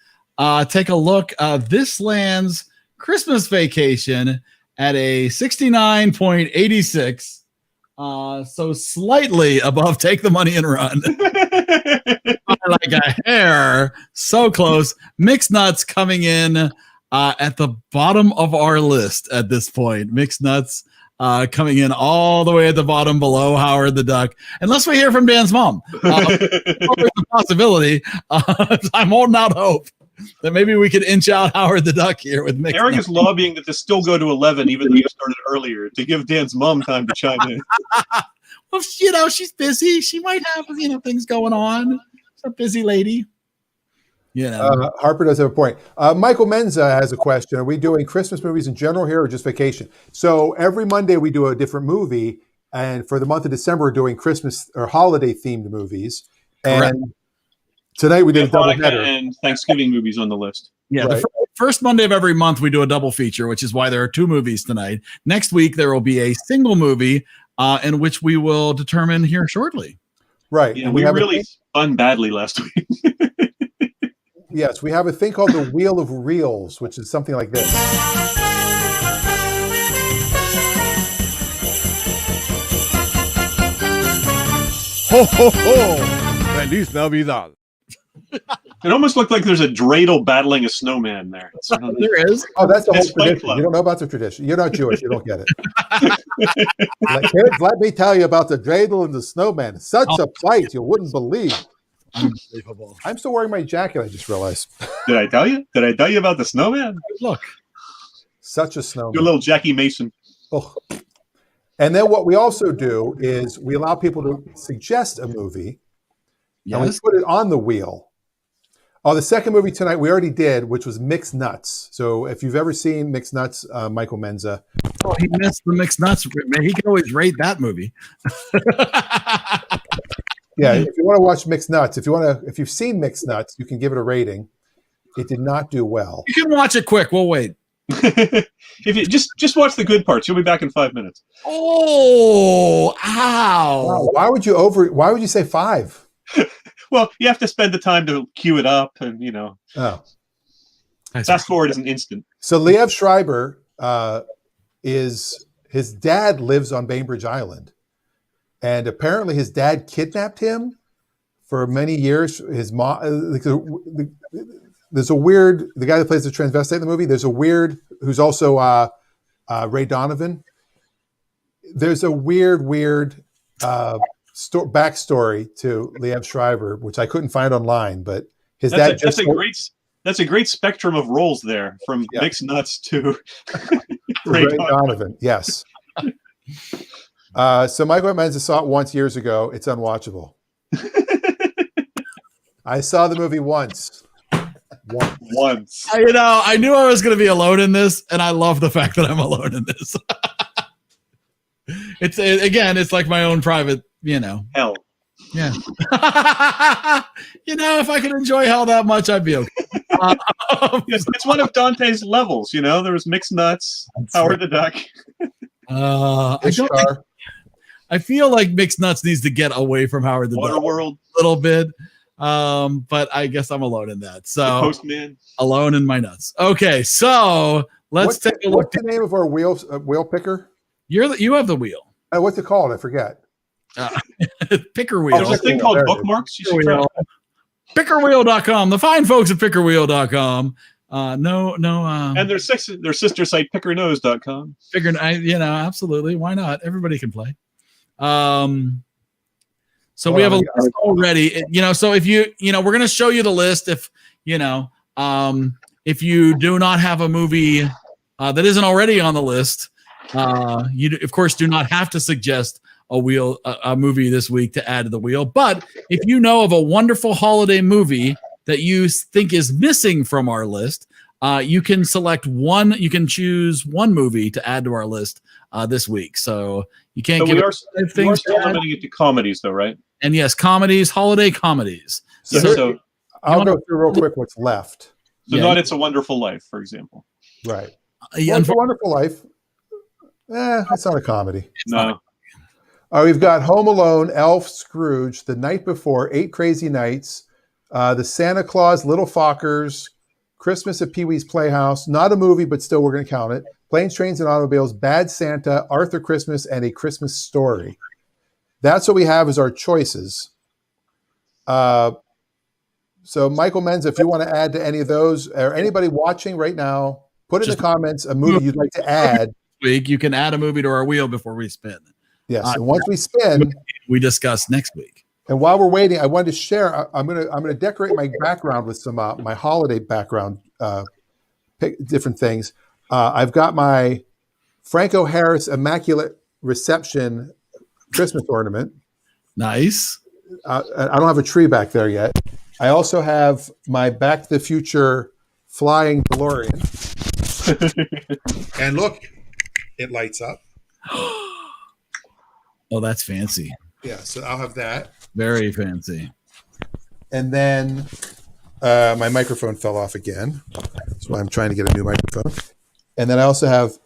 take a look. This lands Christmas Vacation at a 69.86. So slightly above Take the Money and Run. Like a hair. So close. Mixed Nuts coming in at the bottom of our list at this point. Mixed Nuts coming in all the way at the bottom below Howard the Duck. Unless we hear from Dan's mom. There's a possibility. I'm holding out hope that maybe we could inch out Howard the Duck here with Mixed Eric Nuts. is lobbying that this still go to 11, even though you started earlier, to give Dan's mom time to chime in. Well, she's busy. She might have, things going on. She's a busy lady. Harper does have a point. Michael Menza has a question. Are we doing Christmas movies in general here or just vacation? So every Monday we do a different movie. And for the month of December, we're doing Christmas or holiday themed movies. Correct. And tonight we did a double header. And Thanksgiving movies on the list. Yeah, Right. the first Monday of every month we do a double feature, which is why there are 2 movies tonight. Next week there will be a single movie in which we will determine here shortly. Right. Yeah, And we have really spun badly last week. Yes, we have a thing called the Wheel of Reels, which is something like this. Ho, ho, ho! Feliz Navidad. It almost looked like there's a dreidel battling a snowman there. There is. Oh, that's the whole It's Fight tradition. Club. You don't know about the tradition. You're not Jewish. You don't get it. Kids, let me tell you about the dreidel and the snowman. Such a fight you wouldn't believe. Unbelievable. I'm still wearing my jacket, I just realized. Did I tell you? Did I tell you about the snowman? Look. Such a Do a snowman. little Jackie Mason. Oh. And then what we also do is we allow people to suggest a movie, and we Yes. put it on the wheel. Oh, the second movie tonight we already did, which was Mixed Nuts. So if you've ever seen Mixed Nuts, Michael Menza. Oh, he missed the Mixed Nuts. Man, he can always rate that movie. Yeah, if you want to watch Mixed Nuts, if you've seen Mixed Nuts, you can give it a rating. It did not do well. You can watch it quick. We'll wait. If you just watch the good parts, you'll be back in 5 minutes. Oh, ow! Wow, why would you say 5? Well, you have to spend the time to cue it up, and Oh, fast forward is an instant. so Liev Schreiber his dad lives on Bainbridge Island, and apparently his dad kidnapped him for many years. His mom, there's a weird, the guy that plays the transvestite in the movie. There's a weird who's also Ray Donovan. There's a weird backstory to Liev Schreiber, which I couldn't find online, but his dad. That's a great spectrum of roles there, from Mixed Nuts to Ray Donovan. Yes. So Michael Menza saw it once years ago. It's unwatchable. I saw the movie once. Once. I knew I was going to be alone in this, and I love the fact that I'm alone in this. It's like my own private, Hell. Yeah. If I could enjoy hell that much, I'd be okay. It's one of Dante's levels. There was Mixed Nuts, Howard the Duck. I feel like Mixed Nuts needs to get away from Howard the Duck Waterworld a little bit. But I guess I'm alone in that. So the Postman. Alone in my nuts. Okay, so let's take a look. What's the name of our wheel picker? You have the wheel. What's it called? I forget. Picker wheel. There's a thing called bookmarks. Pickerwheel.com. The fine folks at pickerwheel.com. And their sister site, pickernose.com. Absolutely. Why not? Everybody can play. So we have a list already. So if we're going to show you the list. If you do not have a movie that isn't already on the list, you of course do not have to suggest a movie this week to add to the wheel. But if you know of a wonderful holiday movie that you think is missing from our list, you can select one. You can choose one movie to add to our list this week. So you can't give things. Still limiting it to comedies, though, right? And yes, comedies, holiday comedies. So I'll go through real quick what's left. So not It's a Wonderful Life, for example. Right. It's a Wonderful Life. It's not a comedy. No. We've got Home Alone, Elf, Scrooge, The Night Before, 8 Crazy Nights, The Santa Claus, Little Fockers, Christmas at Pee-wee's Playhouse, not a movie, but still we're going to count it, Planes, Trains, and Automobiles, Bad Santa, Arthur Christmas, and A Christmas Story. That's what we have as our choices. So Michael Menza, if you want to add to any of those, or anybody watching right now, put in the comments a movie you'd like to add. Week, you can add a movie to our wheel before we spin. Yes, and once we spin, we discuss next week. And while we're waiting, I wanted to share. I'm gonna decorate my background with some my holiday background, different things. I've got my Franco Harris Immaculate Reception Christmas ornament. Nice. I don't have a tree back there yet. I also have my Back to the Future flying DeLorean. And look, it lights up. Oh, that's fancy. Yeah, so I'll have that. Very fancy. And then my microphone fell off again. That's why I'm trying to get a new microphone. And then I also have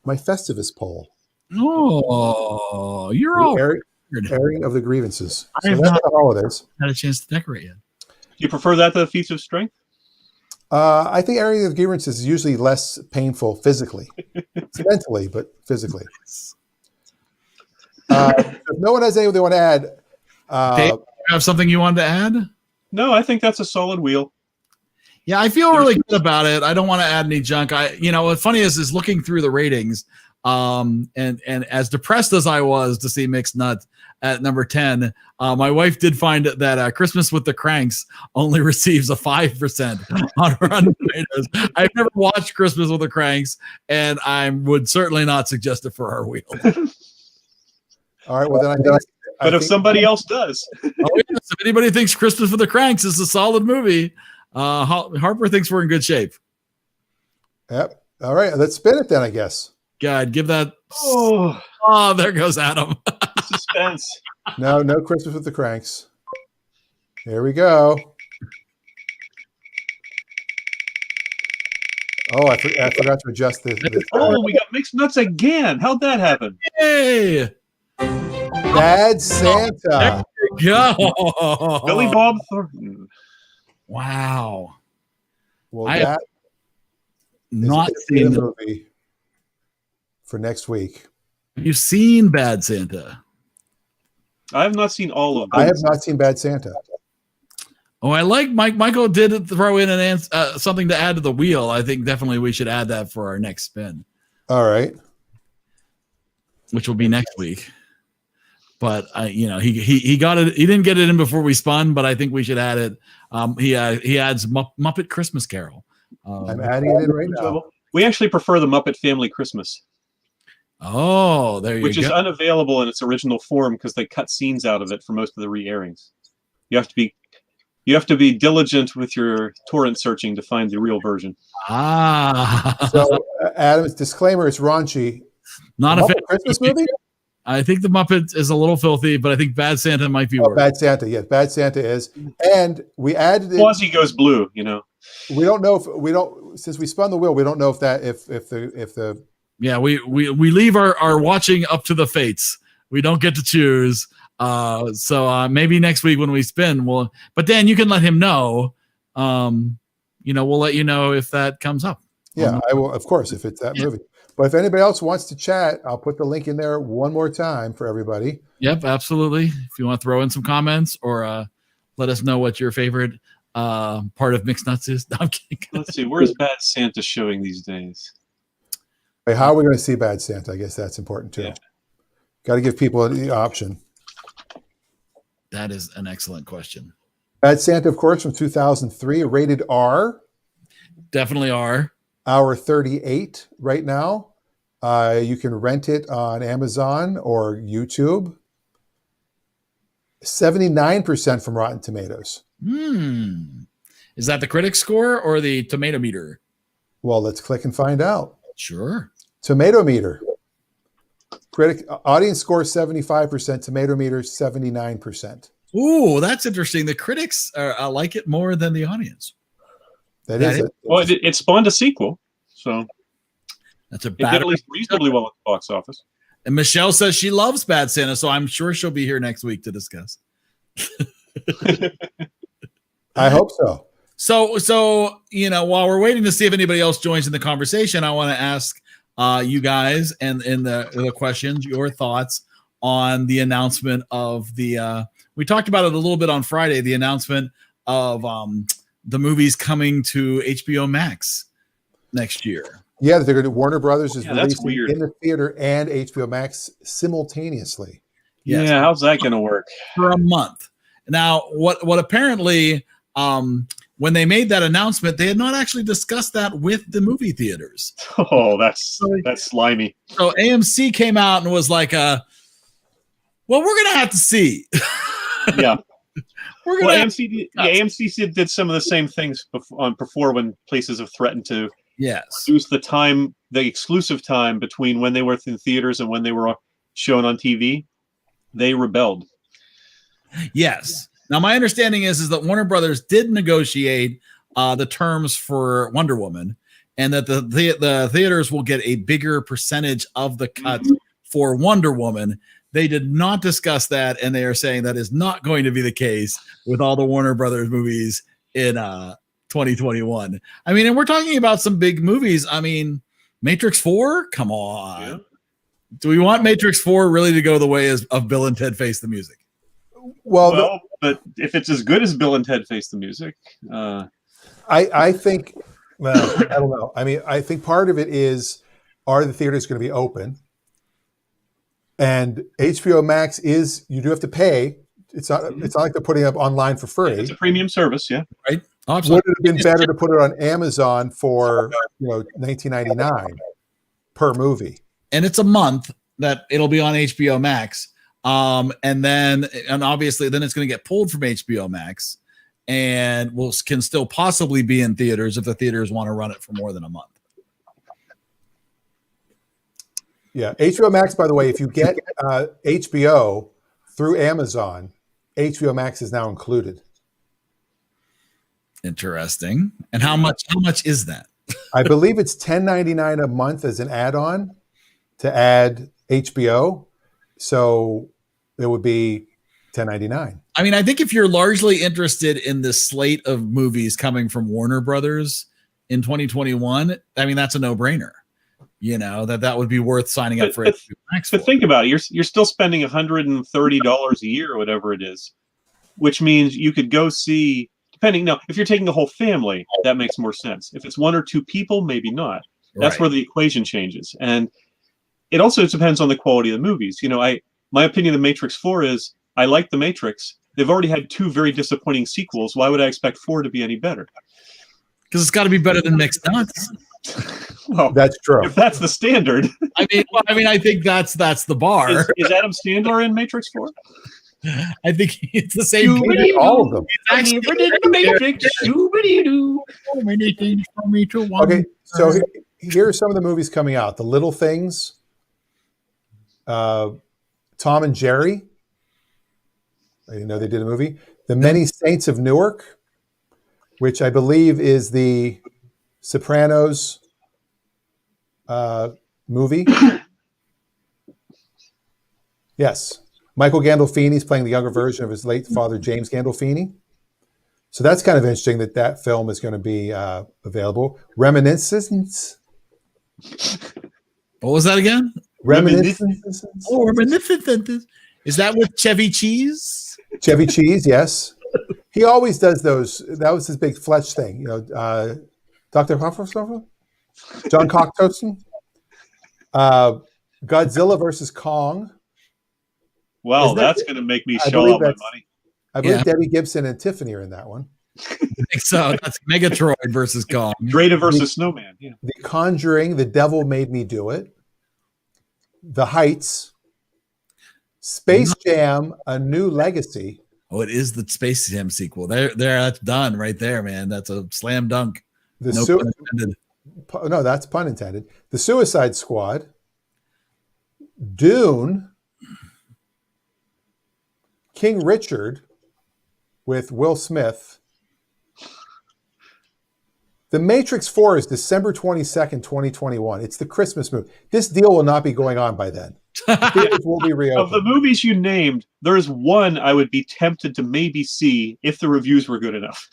my Festivus pole. Oh, you're all airing of the grievances. I have that's not the holidays. Had a chance to decorate yet. Do you prefer that to the Feast of Strength? I think airing of the grievances is usually less painful physically. It's mentally, but physically. If no one has anything they want to add. Dave, you have something you wanted to add? No, I think that's a solid wheel. Yeah, I feel really good about it. I don't want to add any junk. What's funny is looking through the ratings, and as depressed as I was to see Mixed Nuts at number 10, my wife did find that Christmas with the Cranks only receives a 5% on Rotten Tomatoes. I've never watched Christmas with the Cranks, and I would certainly not suggest it for our wheel. All right, well then But if somebody else does. Yes, if anybody thinks Christmas with the Cranks is a solid movie, Harper thinks we're in good shape. Yep. All right, let's spin it then, I guess. God, give that. Oh, there goes Adam. suspense. No Christmas with the Cranks. Here we go. Oh, I forgot to adjust this. Oh, we got mixed nuts again. How'd that happen? Hey, Bad Santa. go. Billy Bob Thornton. Wow. Well, I that not is a seen the movie for next week. You've seen Bad Santa. I have not seen all of them. I have not seen Bad Santa. Oh, I like Michael did throw in something to add to the wheel. I think definitely we should add that for our next spin, All right. which will be next week. But he got it. He didn't get it in before we spun, but I think we should add it. He adds Muppet Christmas Carol. I'm adding it in right now. We actually prefer the Muppet Family Christmas, Oh, there you which go. is unavailable in its original form because they cut scenes out of it for most of the re-airings. You have to be diligent with your torrent searching to find the real version. So, Adam's disclaimer is raunchy. Not a Muppet Christmas movie? I think the Muppet is a little filthy, but I think Bad Santa might be worse. Bad Santa, yes, Bad Santa is. And we added it. Quasi goes blue, you know. We don't know if since we spun the wheel, we don't know if the Yeah, we leave our watching up to the fates. We don't get to choose. So maybe next week when we spin, but Dan, you can let him know. We'll let you know if that comes up. Yeah, I will, of course, if it's that movie. But if anybody else wants to chat, I'll put the link in there one more time for everybody. Yep, absolutely. If you want to throw in some comments or let us know what your favorite part of Mixed Nuts is. No, I'm kidding. Let's see, where's Bad Santa showing these days? Hey, how are we going to see Bad Santa? I guess that's important too. Yeah. Got to give people the option. That is an excellent question. Bad Santa, of course, from 2003, rated R. Definitely are. Hour 38 right now. You can rent it on Amazon or YouTube. 79% from Rotten Tomatoes. Is that the critic score or the tomato meter? Well, let's click and find out. Sure. Tomato meter. Audience score 75%, tomato meter 79%. Ooh, that's interesting. The critics like it more than the audience. That is it. Well, it spawned a sequel, so That's a it did bad. at least reasonably well at the box office. And Michelle says she loves Bad Santa, so I'm sure she'll be here next week to discuss. I hope so. So while we're waiting to see if anybody else joins in the conversation, I want to ask you guys and in the questions your thoughts on the announcement of the. We talked about it a little bit on Friday. The announcement of the movies coming to HBO Max next year. Yeah, they're going to Warner Brothers is that's releasing weird. in the theater and HBO Max simultaneously. Yes. Yeah, how's that going to work? For a month. Now, what apparently when they made that announcement, they had not actually discussed that with the movie theaters. Oh, that's slimy. So AMC came out and was like, well, we're going to have to see. Yeah. We're Well, going AMC did some of the same things before when places have threatened to Yes. reduce the exclusive time between when they were in theaters and when they were shown on TV. They rebelled. Yes. Now, my understanding is that Warner Brothers did negotiate the terms for Wonder Woman, and that the theaters will get a bigger percentage of the cut for Wonder Woman. They did not discuss that, and they are saying that is not going to be the case with all the Warner Brothers movies in 2021. I mean, and we're talking about some big movies. I mean, Matrix 4? Come on. Yeah. Do we want Matrix 4 really to go the way of Bill and Ted Face the Music? Well, but if it's as good as Bill and Ted Face the Music, I think, well, I don't know. I mean, I think part of it is, are the theaters going to be open? And HBO Max you do have to pay. It's not like they're putting it up online for free. it's a premium service, yeah. Right? Would it have been better to put it on Amazon for $19.99 per movie? And it's a month that it'll be on HBO Max. And obviously then it's going to get pulled from HBO Max and can still possibly be in theaters if the theaters want to run it for more than a month. Yeah. HBO Max, by the way, if you get HBO through Amazon, HBO Max is now included. Interesting. And how much is that? I believe it's $10.99 a month as an add-on to add HBO. So it would be $10.99. I mean, I think if you're largely interested in the slate of movies coming from Warner Brothers in 2021, I mean, that's a no-brainer. You know, that would be worth signing up for HBO Max. But think about it. You're still spending $130 a year or whatever it is, which means you could go see, depending, now, if you're taking the whole family, that makes more sense. If it's one or two people, maybe not. That's Right. where the equation changes. And it also depends on the quality of the movies. You know, my opinion of Matrix 4 is I like The Matrix. They've already had 2 very disappointing sequels. Why would I expect 4 to be any better? Because it's got to be better than Mixed Nuts. Well, That's true. if that's the standard. I mean, I think that's the bar. Is Adam Sandler in Matrix 4? I think it's the same. All of them. Actually, so many things for me to want. Okay, so here are some of the movies coming out. The Little Things, Tom and Jerry. I didn't know they did a movie. The Many Saints of Newark, which I believe is the Sopranos movie. Yes. Michael Gandolfini's playing the younger version of his late father, James Gandolfini. So that's kind of interesting that film is going to be available. Reminiscence. What was that again? Reminiscence. Oh, Reminiscence. Is that with Chevy Cheese? Chevy Cheese, yes. He always does those. That was his big Fletch thing. You know, Dr. Hoffer, John Cocktoson. Godzilla versus Kong. Well, Isn't that- that's going to make me I shell believe out my that's- money. I believe Yeah. Debbie Gibson and Tiffany are in that one. I think so. That's Megatroid versus Kong. Drada versus Snowman. Yeah. The Conjuring, The Devil Made Me Do It. The Heights. Space Jam, A New Legacy. Oh, it is the Space Jam sequel. There, that's done right there, man. That's a slam dunk. The No Su- pun intended. no, that's pun intended. The Suicide Squad. Dune. King Richard with Will Smith. The Matrix 4 is December 22nd, 2021. It's the Christmas movie. This deal will not be going on by then. Theaters will be Of the reopened. movies you named, there's one I would be tempted to maybe see if the reviews were good enough.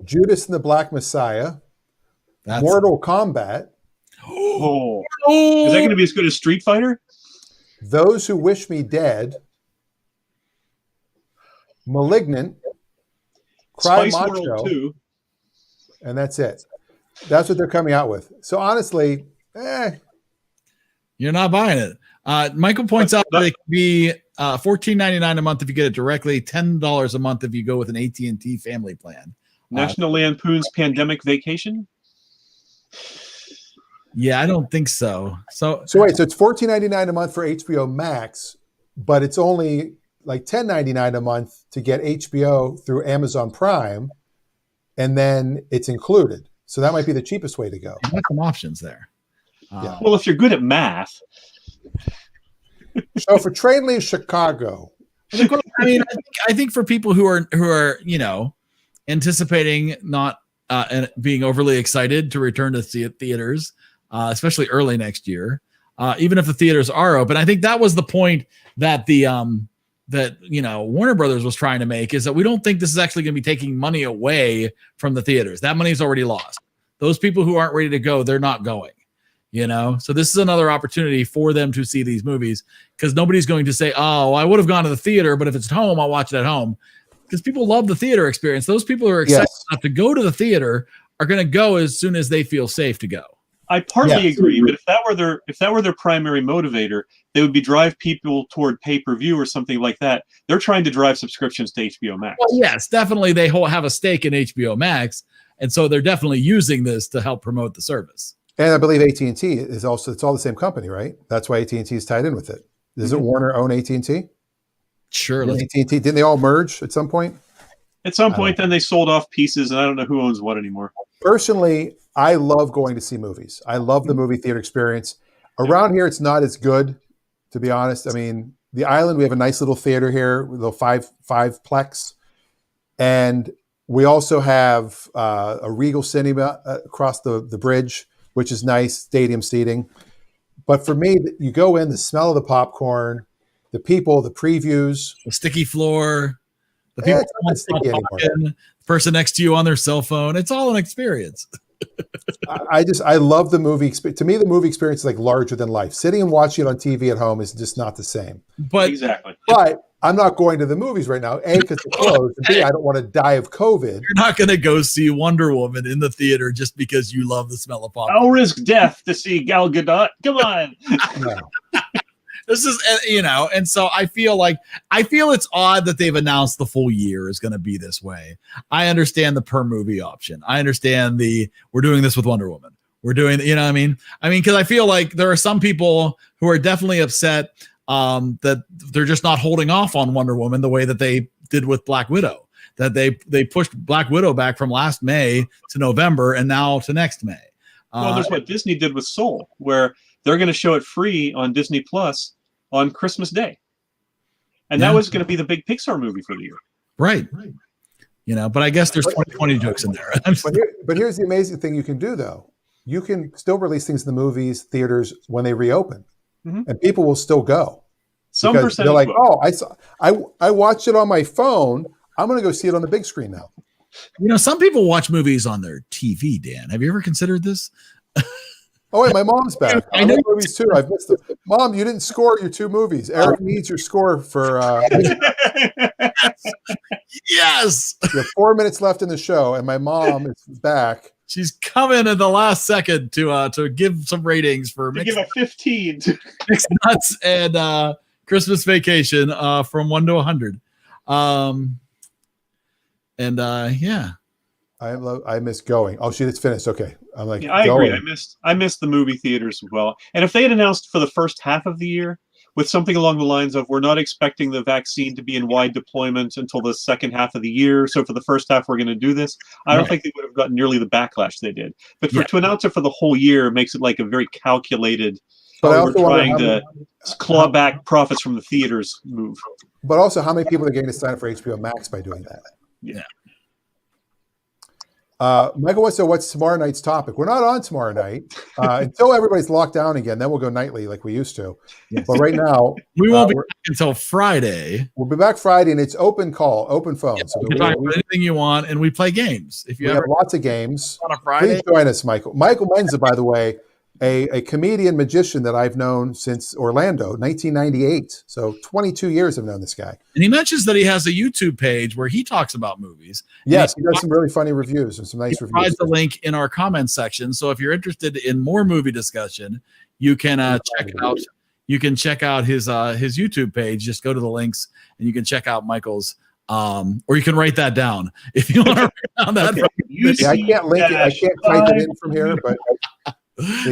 Judas and the Black Messiah. That's Mortal Kombat. Oh. Is that going to be as good as Street Fighter? Those Who Wish Me Dead. Malignant. Cry Spice Macho. World 2. And that's it. That's what they're coming out with. So honestly, You're not buying it. Michael points out that it can be $14.99 a month if you get it directly, $10 a month if you go with an AT&T family plan. National Lampoon's Pandemic Vacation. Yeah, I don't think so. So wait, so it's $14.99 a month for HBO Max, but it's only like $10.99 a month to get HBO through Amazon Prime, and then it's included. So that might be the cheapest way to go. you got some options there. Yeah. Well, if you're good at math, So for Train Leave Chicago, I mean, I think for people who are anticipating not and being overly excited to return to theaters, especially early next year, even if the theaters are open, I think that was the point that Warner Brothers was trying to make, is that we don't think this is actually going to be taking money away from the theaters. That money is already lost. Those people who aren't ready to go, they're not going. So this is another opportunity for them to see these movies, because nobody's going to say, oh, I would have gone to the theater, but if it's at home, I'll watch it at home, because people love the theater experience. Those people who are excited enough to go to the theater are going to go as soon as they feel safe to go. I partly Yes. agree, but if that were their primary motivator, they would be drive people toward pay-per-view or something like that. They're trying to drive subscriptions to HBO Max. Well, yes, definitely they have a stake in HBO Max, and so they're definitely using this to help promote the service. and I believe AT&T is also, it's all the same company, right? That's why AT&T is tied in with it. Doesn't Warner own AT&T? Sure. AT&T, didn't they all merge at some point? At some point, then they sold off pieces, and I don't know who owns what anymore. Personally, I love going to see movies. I love the movie theater experience. Around here, it's not as good, to be honest. I mean, the island, we have a nice little theater here, with a little five plex. And We also have a Regal Cinema across the bridge, which is nice, stadium seating. But for me, you go in, the smell of the popcorn, the people, the previews. The sticky floor, the people It's not sticky anymore. talking, the person next to you on their cell phone. It's all an experience. I love the movie. To me, the movie experience is like larger than life. Sitting and watching it on TV at home is just not the same. But Exactly. But I'm not going to the movies right now. A, because it's closed. And B, I don't want to die of COVID. you're not going to go see Wonder Woman in the theater just because you love the smell of popcorn. I'll risk death to see Gal Gadot. Come on. No. This is, and so I feel it's odd that they've announced the full year is going to be this way. I understand the per movie option. I understand we're doing this with Wonder Woman. We're doing, what I mean, because I feel like there are some people who are definitely upset that they're just not holding off on Wonder Woman the way that they did with Black Widow, that they pushed Black Widow back from last May to November and now to next May. Well, there's what Disney did with Soul, where they're going to show it free on Disney Plus on Christmas Day. And that was going to be the big Pixar movie for the year. Right. But I guess there's 2020 jokes in there. But here's the amazing thing you can do, though. You can still release things in the movies, theaters when they reopen, and people will still go. Some Because percentage. they're like, will. I watched it on my phone. I'm going to go see it on the big screen now. Some people watch movies on their TV, Dan. Have you ever considered this? Oh, wait, my mom's back. I I know. love movies too. I've missed them. Mom, you didn't score your 2 movies. Eric needs your score for. Yes. You have 4 minutes left in the show, and my mom is back. She's coming in the last second to give some ratings for To give a 15. Mixed Nuts and Christmas Vacation from 1 to 100. Yeah. I miss going. Oh, it's finished. Okay, I'm like, Yeah, I going. agree. I missed the movie theaters as well. And if they had announced for the first half of the year with something along the lines of, we're not expecting the vaccine to be in wide deployment until the second half of the year, so for the first half we're going to do this, I don't think they would have gotten nearly the backlash they did. But to announce it for the whole year makes it like a very calculated, But I we're also wonder trying to claw back profits from the theaters move. But also, how many people are getting to sign up for HBO Max by doing that? Yeah. Michael wants to know what's tomorrow night's topic. We're not on tomorrow night until everybody's locked down again. Then we'll go nightly like we used to. Yes. But right now, We won't be back until Friday. we'll be back Friday, and it's open call, open phone. So You can talk about anything you want, and we play games. If we you have ever lots of games. on a Friday, Please join us, Michael. Michael Menza, by the way, a comedian magician that I've known since Orlando, 1998. So 22 years I've known this guy. and he mentions that he has a YouTube page where he talks about movies. Yes, he does some really funny reviews and some nice He provides reviews. the link in our comments section. So if you're interested in more movie discussion, you can check out. You can check out his YouTube page. Just go to the links, and you can check out Michael's. Or you can write that down if you want to write down that. Okay. Yeah, I can't link it. I can't type it in from here, but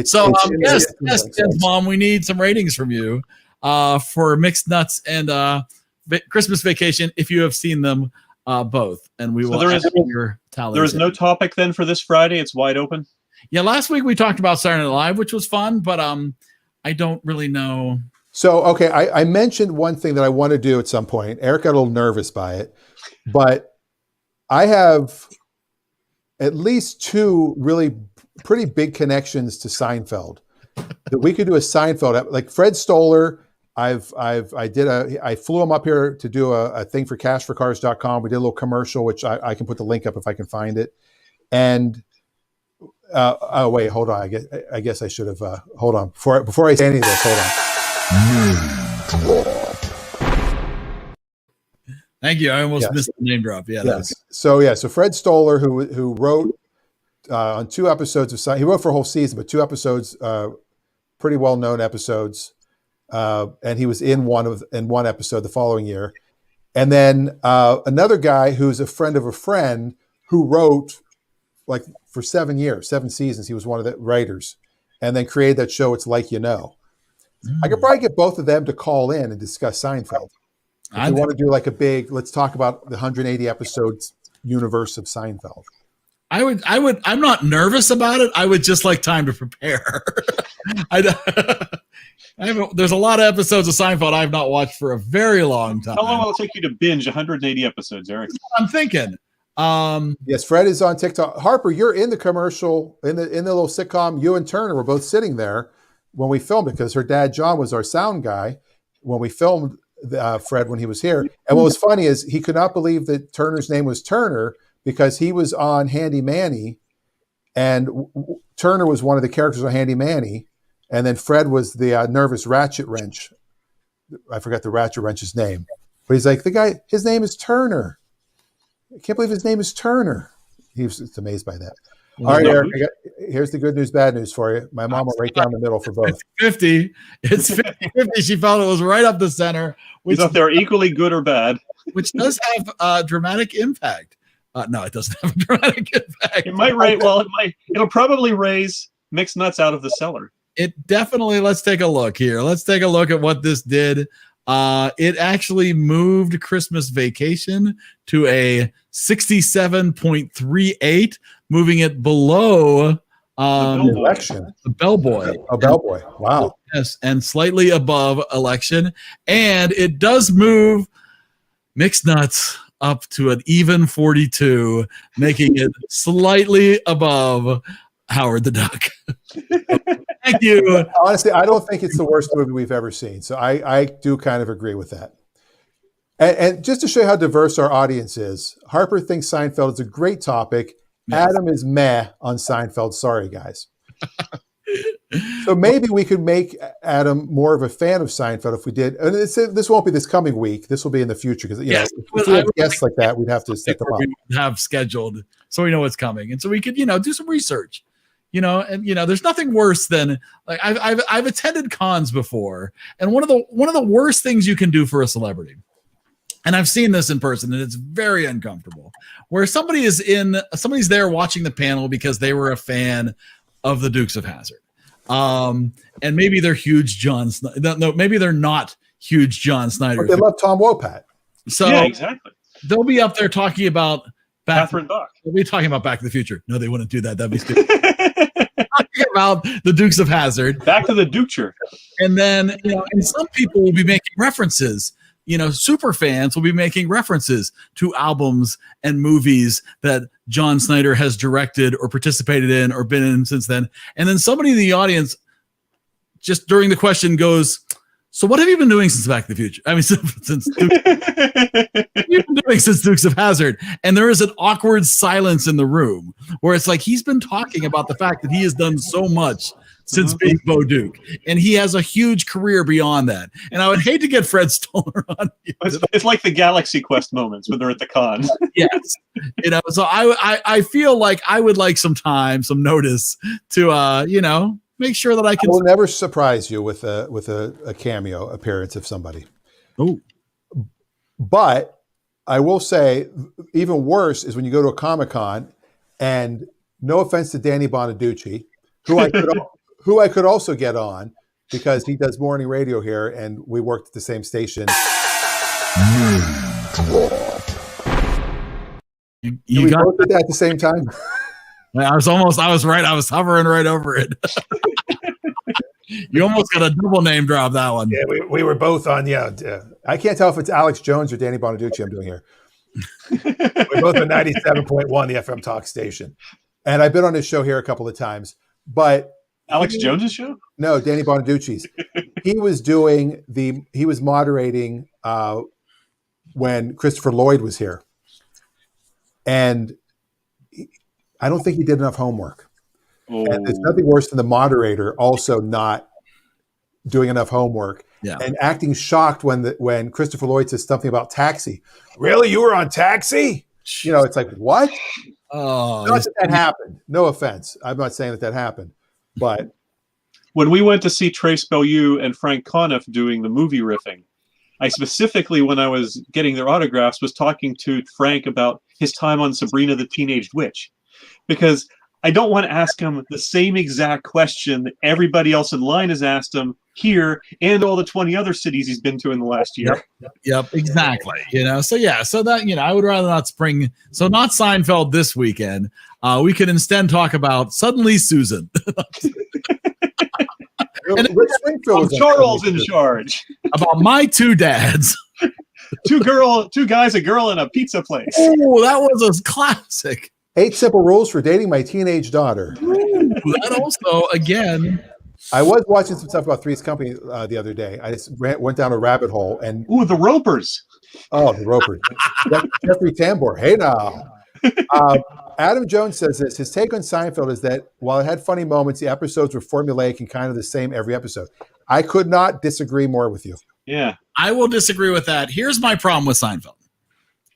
So yes, links. Mom, we need some ratings from you for Mixed Nuts and Christmas Vacation if you have seen them both, and we will. there is- your tallies There is in. no topic then for this Friday. It's wide open. Yeah, last week we talked about Saturday Night Live, which was fun, but I don't really know. So, okay, I mentioned one thing that I want to do at some point. Eric got a little nervous by it, but I have at least 2 really pretty big connections to Seinfeld that we could do a Seinfeld, like Fred Stoller. I flew him up here to do a thing for cashforcars.com. We did a little commercial, which I can put the link up if I can find it. And oh wait, hold on. I guess I should have hold on before I say any of this. Hold on. Thank you. I almost Yes. missed the name drop. Yeah, that was Yes. So Fred Stoller, who wrote on 2 episodes of he wrote for a whole season, but 2 episodes, pretty well known episodes, and he was in one episode the following year, and then another guy who's a friend of a friend who wrote like for 7 years, 7 seasons. He was one of the writers, and then created that show. It's Like You Know. I could probably get both of them to call in and discuss Seinfeld. If you want to do like a big, let's talk about the 180 episodes universe of Seinfeld. I'm not nervous about it. I would just like time to prepare. There's a lot of episodes of Seinfeld I've not watched for a very long time. How long will it take you to binge 180 episodes, Eric? I'm thinking. Yes, Fred is on TikTok. Harper, you're in the commercial, in the little sitcom. You and Turner were both sitting there when we filmed it because her dad, John, was our sound guy when we filmed Fred when he was here. And what was funny is he could not believe that Turner's name was Turner because he was on Handy Manny, and Turner was one of the characters on Handy Manny, and then Fred was the nervous ratchet wrench. I forgot the ratchet wrench's name, but he's like, the guy, his name is Turner. I can't believe his name is Turner. He was amazed by that. All right, Eric, here's the good news, bad news for you. My mom went right down the middle for both. 50. It's 50-50. She felt it was right up the center. Which, if they're equally good or bad. Which does have a dramatic impact. No, it doesn't have a dramatic impact. It might raise, it'll probably raise mixed nuts out of the cellar. It definitely, let's take a look here. Let's take a look at what this did. It actually moved Christmas Vacation to a 67.38, moving it below Election. The Bellboy. A Bellboy. Wow. Yes, and slightly above Election. And it does move Mixed Nuts up to an even 42, making it slightly above Howard the Duck. Thank you. Honestly, I don't think it's the worst movie we've ever seen. So I do kind of agree with that. And just to show you how diverse our audience is, Harper thinks Seinfeld is a great topic. Yes. Adam is meh on Seinfeld. Sorry, guys. So maybe we could make Adam more of a fan of Seinfeld if we did. And this won't be this coming week. This will be in the future because if we have guests like that, we'd have to set them up. Have scheduled so we know what's coming, and so we could do some research. There's nothing worse than like I've attended cons before, and one of the worst things you can do for a celebrity, and I've seen this in person, and it's very uncomfortable, where somebody's there watching the panel because they were a fan of the Dukes of Hazzard. And maybe they're huge John Snyder. No, maybe they're not huge John Snyder. But they love Tom Wopat. So yeah, exactly. They'll be up there talking about Catherine Buck. They'll be talking about Back to the Future. No, they wouldn't do that. That'd be stupid. Talking about the Dukes of Hazzard. Back to the Duketure. And then, and some people will be making references. Super fans will be making references to albums and movies that John Snyder has directed or participated in or been in since then. And then somebody in the audience just during the question goes, so what have you been doing since Back to the Future? I mean, since you've been doing since Dukes of Hazzard. And there is an awkward silence in the room where it's like he's been talking about the fact that he has done so much since being Bo Duke, and he has a huge career beyond that. And I would hate to get Fred Stoller on. It's like the Galaxy Quest moments when they're at the con. Yes, So I feel like I would like some time, some notice to make sure that I can. I will never surprise you with a cameo appearance of somebody. Oh, but I will say, even worse is when you go to a Comic-Con, and no offense to Danny Bonaducci, who I could also get on because he does morning radio here and we worked at the same station. You got both did that at the same time? I was right. I was hovering right over it. You almost got a double name drop that one. Yeah, we were both on. Yeah. I can't tell if it's Alex Jones or Danny Bonaducci I'm doing here. We're both on 97.1, the FM talk station. And I've been on his show here a couple of times, but Alex Jones's show? No, Danny Bonaducci's. He was moderating when Christopher Lloyd was here. And I don't think he did enough homework. Oh. And there's nothing worse than the moderator also not doing enough homework and acting shocked when Christopher Lloyd says something about Taxi. Really? You were on Taxi? It's like, what? Oh, not that happened. No offense. I'm not saying that happened. But when we went to see Trace Bellew and Frank Conniff doing the movie riffing, I specifically, when I was getting their autographs, was talking to Frank about his time on Sabrina the Teenage Witch. Because I don't want to ask him the same exact question that everybody else in line has asked him here and all the 20 other cities he's been to in the last year. Yep, exactly. So that, I would rather not not Seinfeld this weekend. We could instead talk about Suddenly Susan. And Charles in charge. About my two dads. Two guys, a girl, and a pizza place. Oh, that was a classic. 8 Simple Rules for Dating My Teenage Daughter. Ooh, that also, again. I was watching some stuff about Three's Company the other day. I just went down a rabbit hole and The Ropers. Oh, the Ropers. Jeffrey Tambor. Hey now. Adam Jones says this. His take on Seinfeld is that while it had funny moments, the episodes were formulaic and kind of the same every episode. I could not disagree more with you. Yeah. I will disagree with that. Here's my problem with Seinfeld.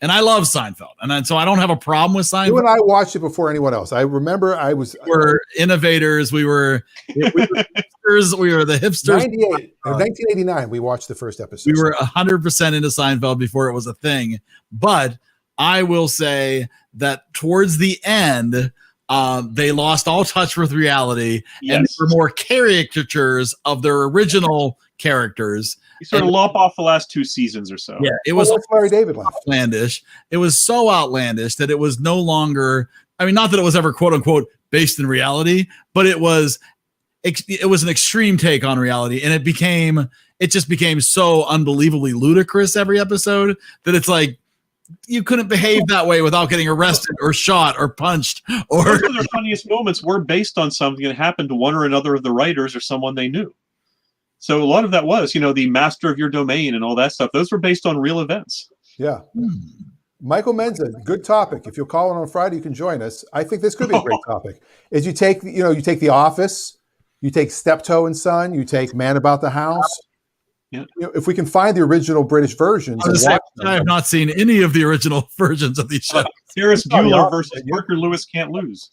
And I love Seinfeld. And so I don't have a problem with Seinfeld. You and I watched it before anyone else. I remember we were innovators. We were hipsters. We were the hipsters. 1989, we watched the first episode. We were 100% into Seinfeld before it was a thing. But I will say that towards the end, they lost all touch with reality. Yes. And there were more caricatures of their original characters. You sort of lop off the last 2 seasons or so. Yeah, it was Larry David left. outlandish. It was so outlandish that it was no longer, I mean, not that it was ever quote unquote based in reality, but it was an extreme take on reality. And it just became so unbelievably ludicrous every episode that it's like, you couldn't behave that way without getting arrested or shot or punched. Or Most of their funniest moments were based on something that happened to one or another of the writers or someone they knew. So a lot of that was, the master of your domain and all that stuff. Those were based on real events. Yeah. Michael Menza, good topic. If you'll call in on Friday, you can join us. I think this could be a great topic. Is you take The Office, you take Steptoe and Son, you take Man About the House. Yeah. If we can find the original British versions. I have not seen any of the original versions of these shows. Ferris Bueller versus Parker Lewis Can't Lose.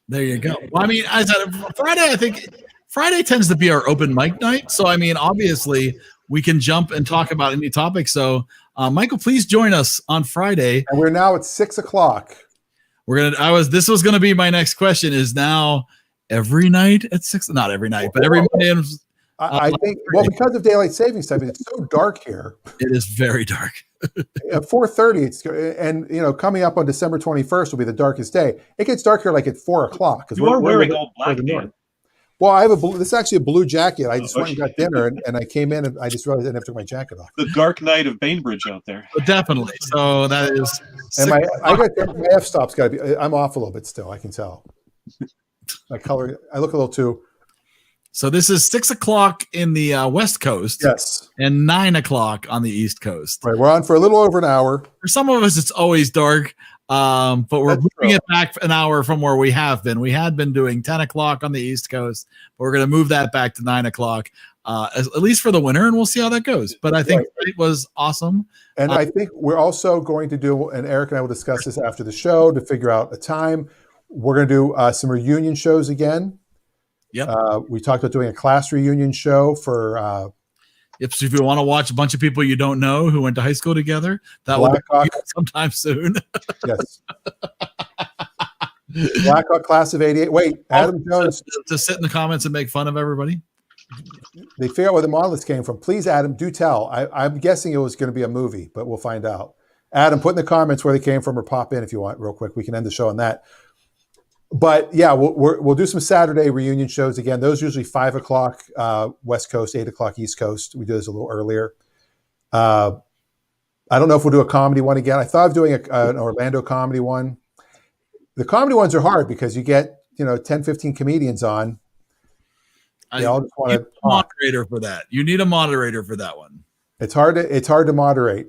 There you go. Well, I mean, I said Friday, I think Friday tends to be our open mic night. So, I mean, obviously we can jump and talk about any topic. So, Michael, please join us on Friday. And we're now at 6:00. This was going to be my next question, is now every night at 6, not every night, but every Monday. I think, because of daylight savings time, it's so dark here. It is very dark. At 4:30, and coming up on December 21st will be the darkest day. It gets dark here like at 4:00. You are wearing all black, Dan. Well, I have this is actually a blue jacket. I just went and got dinner, and I came in and I just realized I didn't have to take my jacket off. The dark night of Bainbridge out there. Definitely. So that is. And my f-stop's got to be. I'm off a little bit still. I can tell. My color. I look a little too. So this is 6:00 in the West Coast. Yes. And 9:00 on the East Coast. Right. We're on for a little over an hour. For some of us, it's always dark. But we're moving it back an hour from where we have been. We had been doing 10:00 on the East Coast, but we're going to move that back to 9:00, at least for the winter, and we'll see how that goes. But I think it was awesome. And I think we're also going to do, and Eric and I will discuss this after the show to figure out a time. We're going to do some reunion shows again. Yep. We talked about doing a class reunion show for. If you want to watch a bunch of people you don't know who went to high school together, that will be sometime soon. Yes. Blackhawk class of '88. Wait, Adam Jones. To sit in the comments and make fun of everybody. They figure out where the monoliths came from. Please, Adam, do tell. I'm guessing it was going to be a movie, but we'll find out. Adam, put in the comments where they came from or pop in if you want real quick. We can end the show on that. But yeah, we'll do some Saturday reunion shows again. Those usually 5:00 West Coast, 8:00 East Coast. We do this a little earlier. I don't know if we'll do a comedy one again. I thought of doing an Orlando comedy one. The comedy ones are hard because you get 10, 15 comedians on. They all just want to moderator for that. You need a moderator for that one. It's hard to moderate.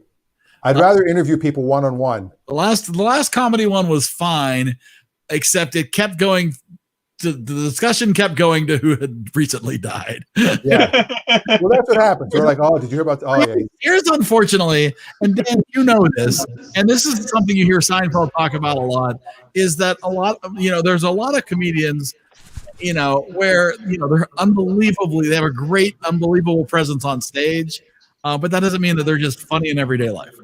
I'd rather interview people one-on-one. The last comedy one was fine. Except it kept going. The discussion kept going to who had recently died. Yeah. Well, that's what happens. We're like, oh, did you hear about? Oh, yeah. Here's unfortunately, and Dan, you know this, and this is something you hear Seinfeld talk about a lot. Is that a lot of there's a lot of comedians, where they're they have a great, unbelievable presence on stage, but that doesn't mean that they're just funny in everyday life.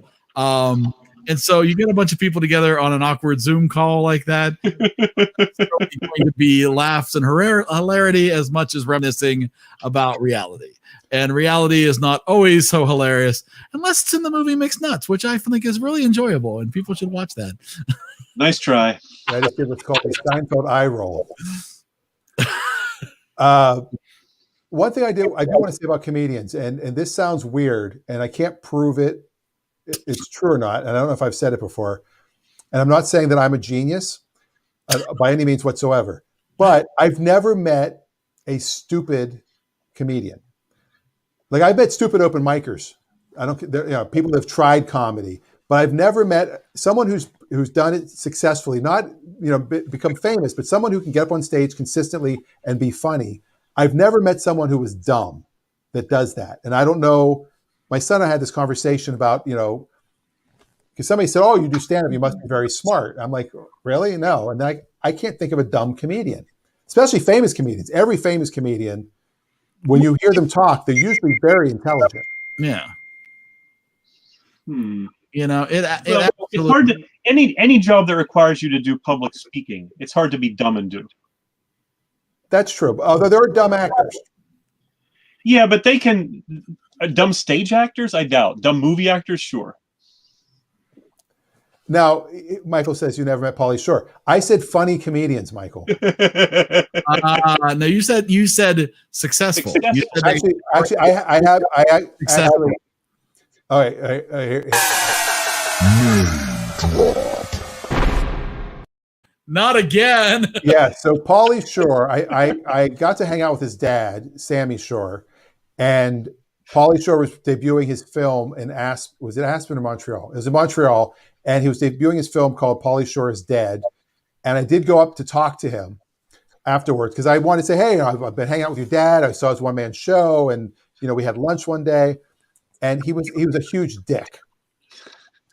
And so you get a bunch of people together on an awkward Zoom call like that. It's going to be laughs and hilarity as much as reminiscing about reality. And reality is not always so hilarious unless it's in the movie Mixed Nuts, which I think is really enjoyable, and people should watch that. Nice try. I just did what's called a Seinfeld eye roll. one thing I do want to say about comedians, and this sounds weird, and I can't prove it's true or not, and I don't know if I've said it before, and I'm not saying that I'm a genius by any means whatsoever, but I've never met a stupid comedian. Like, I've met stupid open micers. People that have tried comedy, but I've never met someone who's done it successfully, not become famous, but someone who can get up on stage consistently and be funny. I've never met someone who was dumb that does that. And I don't know, my son and I had this conversation about, because somebody said, "Oh, you do stand-up, you must be very smart." I'm like, really? No. And I can't think of a dumb comedian, especially famous comedians. Every famous comedian, when you hear them talk, they're usually very intelligent. Yeah. Well, It's hard to any job that requires you to do public speaking. It's hard to be dumb and do. That's true. Although there are dumb actors. Yeah, but they can. Dumb stage actors, I doubt. Dumb movie actors, sure. Now, Michael says you never met Pauly Shore. I said funny comedians, Michael. No, you said successful. You said actually, I have. Actually, all right. Here. Not again. Yeah. So Pauly Shore, I got to hang out with his dad, Sammy Shore, and Pauly Shore was debuting his film in was it Aspen or Montreal? It was in Montreal, and he was debuting his film called Pauly Shore is Dead. And I did go up to talk to him afterwards because I wanted to say, "Hey, I've been hanging out with your dad. I saw his one-man show, and we had lunch one day." And he was a huge dick.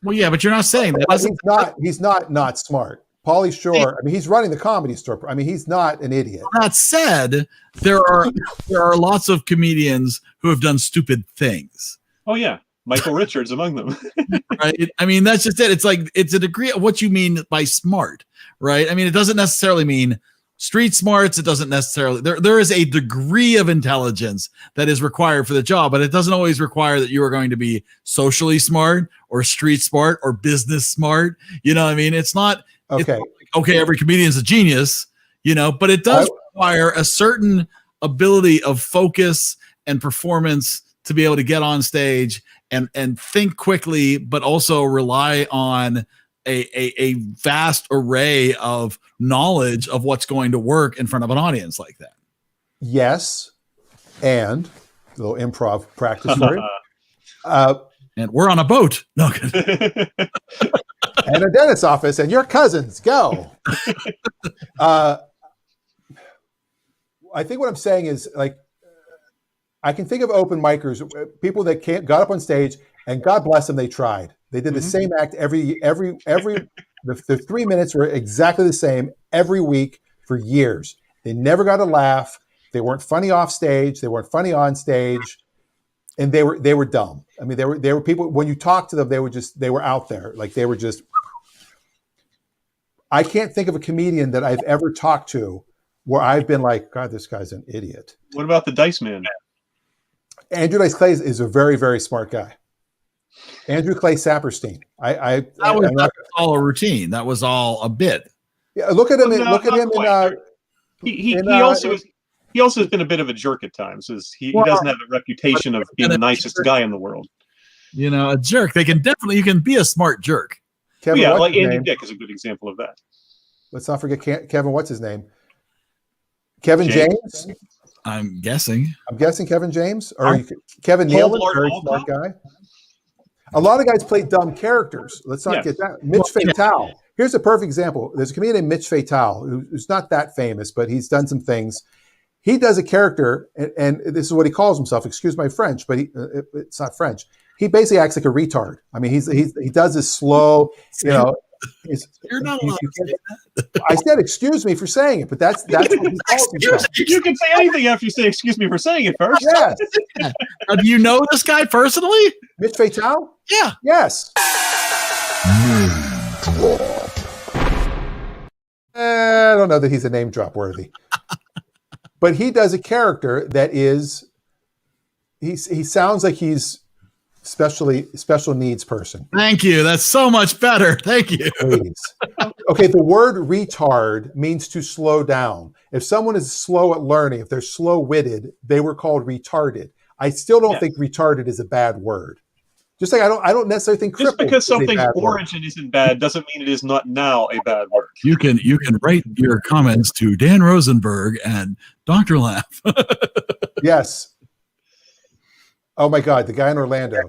Well, yeah, but you're not saying that. He's not smart. Pauly Shore, he's running the Comedy Store. He's not an idiot. That said, there are lots of comedians who have done stupid things. Oh yeah, Michael Richards among them. Right? That's just it. It's like it's a degree of what you mean by smart, right? It doesn't necessarily mean street smarts. It doesn't necessarily there is a degree of intelligence that is required for the job, but it doesn't always require that you are going to be socially smart or street smart or business smart. It's not okay. Every comedian is a genius, but it does require a certain ability of focus and performance to be able to get on stage and think quickly, but also rely on a vast array of knowledge of what's going to work in front of an audience like that. Yes. And a little improv practice for you. And we're on a boat. No. And a dentist's office and your cousins. Go. I think what I'm saying is, like, I can think of open micers, people that got up on stage, and God bless them, they tried. They did the same act every the 3 minutes were exactly the same every week for years. They never got a laugh. They weren't funny off stage. They weren't funny on stage, and they were dumb. They were people. When you talk to them, they were out there, like they were just. I can't think of a comedian that I've ever talked to where I've been like, God, this guy's an idiot. What about the Dice Man? Andrew Dice Clay is a very, very smart guy. Andrew Clay Saperstein. That was all a routine. That was all a bit. Yeah, look at him. He also has been a bit of a jerk at times. He doesn't have a reputation of being the nicest guy in the world. A jerk. You can be a smart jerk. Kevin, Andy Dick is a good example of that. Let's not forget Kevin. What's his name? Kevin James. I'm guessing Kevin James or Kevin Nealon, very smart guy. A lot of guys play dumb characters. Let's not get that. Mitch Fatal. Here's a perfect example. There's a comedian named Mitch Fatal who's not that famous, but he's done some things. He does a character, and this is what he calls himself. Excuse my French, but it's not French. He basically acts like a retard. He does this slow, You're not allowed to say that. I said, excuse me for saying it, but that's what he calls himself. You can say anything after you say, excuse me for saying it first. Yes. Do you know this guy personally? Mitch Fatal? Yeah. Yes. I don't know that he's a name drop worthy. But he does a character that is, he sounds like he's special needs person. Thank you. That's so much better. Thank you. Please. Okay, the word retard means to slow down. If someone is slow at learning, if they're slow-witted, they were called retarded. I still don't think retarded is a bad word. Just like I don't necessarily think Just crippled because is a something's bad word. origin isn't bad doesn't mean it is not now a bad word. You can write your comments to Dan Rosenberg and Dr. Laugh. Yes. Oh my God, the guy in Orlando.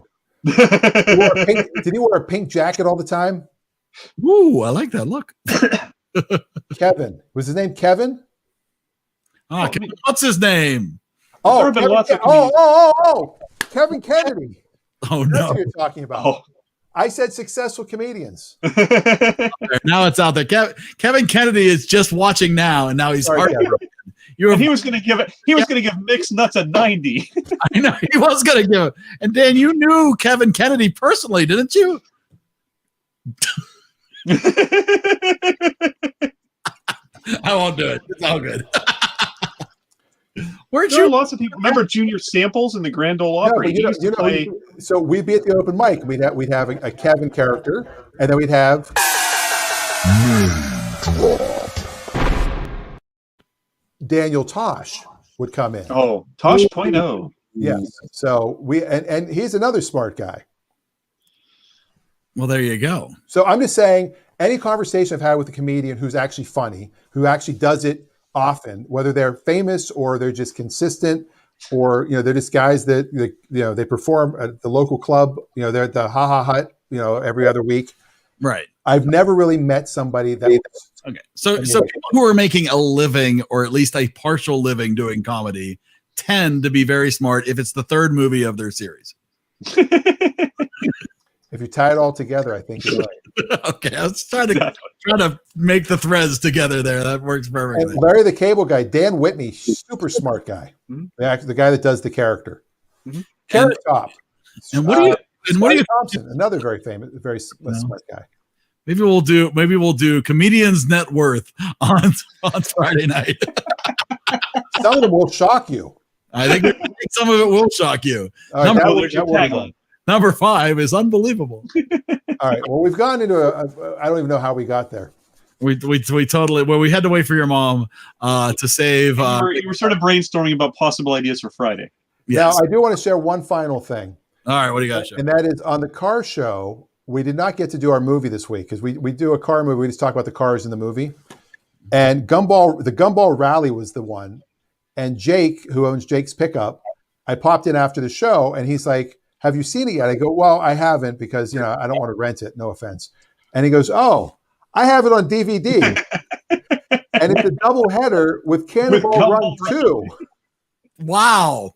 Did he wear a pink jacket all the time? Ooh, I like that look. Kevin. Was his name Kevin? Kevin, what's his name? Oh, There have been Kevin, lots of Kevin Kennedy. Oh That's no! what you're talking about. Oh. I said successful comedians. Now it's out there. Kevin Kennedy is just watching now, and now he's Sorry, Kevin. And he was going to give it. He was going to give Mixed Nuts a 90. I know he was going to give it. And Dan, you knew Kevin Kennedy personally, didn't you? I won't do it. It's all good. Where'd There are you? lots of people. Remember Junior Samples in the Grand Ole No, Opry? but He used to play. so we'd be at the open mic. We'd have a Kevin character, and then we'd have Daniel Tosh would come in. Oh, Tosh.0. Yes. So and he's another smart guy. Well, there you go. So I'm just saying, any conversation I've had with a comedian who's actually funny, who actually does it often, whether they're famous or they're just consistent, or they're just guys that they perform at the local club, they're at the Ha Ha Hut, every other week. Right. I've never really met somebody that. Okay. So people who are making a living, or at least a partial living doing comedy, tend to be very smart if it's the third movie of their series. If you tie it all together, I think you're right. Okay, I was trying to make the threads together there. That works perfectly. And Larry the Cable Guy, Dan Whitney, super smart guy. The guy that does the character. Carrot Top. And what do you? Thompson, another very famous, very smart guy. Maybe we'll do Comedians Net Worth on Friday night. Some of them will shock you. I think some of it will shock you. All right, Number 5 is unbelievable. All right. Well, we've gone into I don't even know how we got there. We totally. Well, we had to wait for your mom to save. You were sort of brainstorming about possible ideas for Friday. Yes. Now, I do want to share one final thing. All right. What do you got to show? And that is on the car show. We did not get to do our movie this week because we do a car movie. We just talk about the cars in the movie. And the Gumball Rally was the one. And Jake, who owns Jake's Pickup, I popped in after the show, and he's like, "Have you seen it yet?" I go, "Well, I haven't because I don't want to rent it. No offense." And he goes, "Oh, I have it on DVD." And it's a double header with Cannonball Run 2. Wow.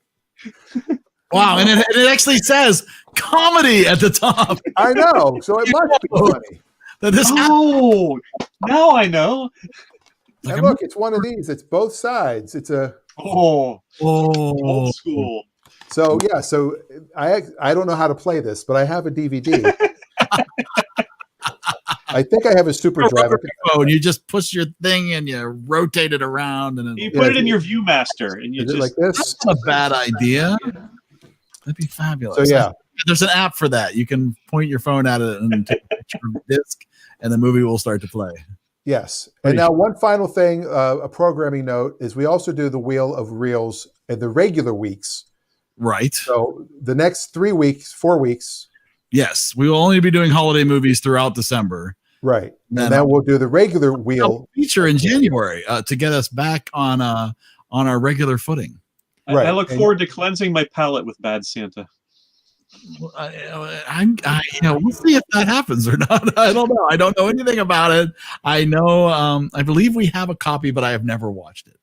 Wow. And it actually says comedy at the top. I know. So it must be funny. Now I know. And look, it's one of these. It's both sides. It's a old school. So yeah, so I don't know how to play this, but I have a DVD. I think I have a super drive. You just push your thing and you rotate it around, and then you put it in your ViewMaster, and you just like this. That's a bad idea. That'd be fabulous. So yeah, there's an app for that. You can point your phone at it and take a picture of the disc, and the movie will start to play. Yes. And now one final thing, a programming note, is we also do the Wheel of Reels in the regular weeks. Right. So the next 4 weeks. Yes, we will only be doing holiday movies throughout December. Right. And then we'll do the regular wheel feature in January to get us back on our regular footing. Right. I look forward to cleansing my palate with Bad Santa. We'll see if that happens or not. I don't know. I don't know anything about it. I know. I believe we have a copy, but I have never watched it.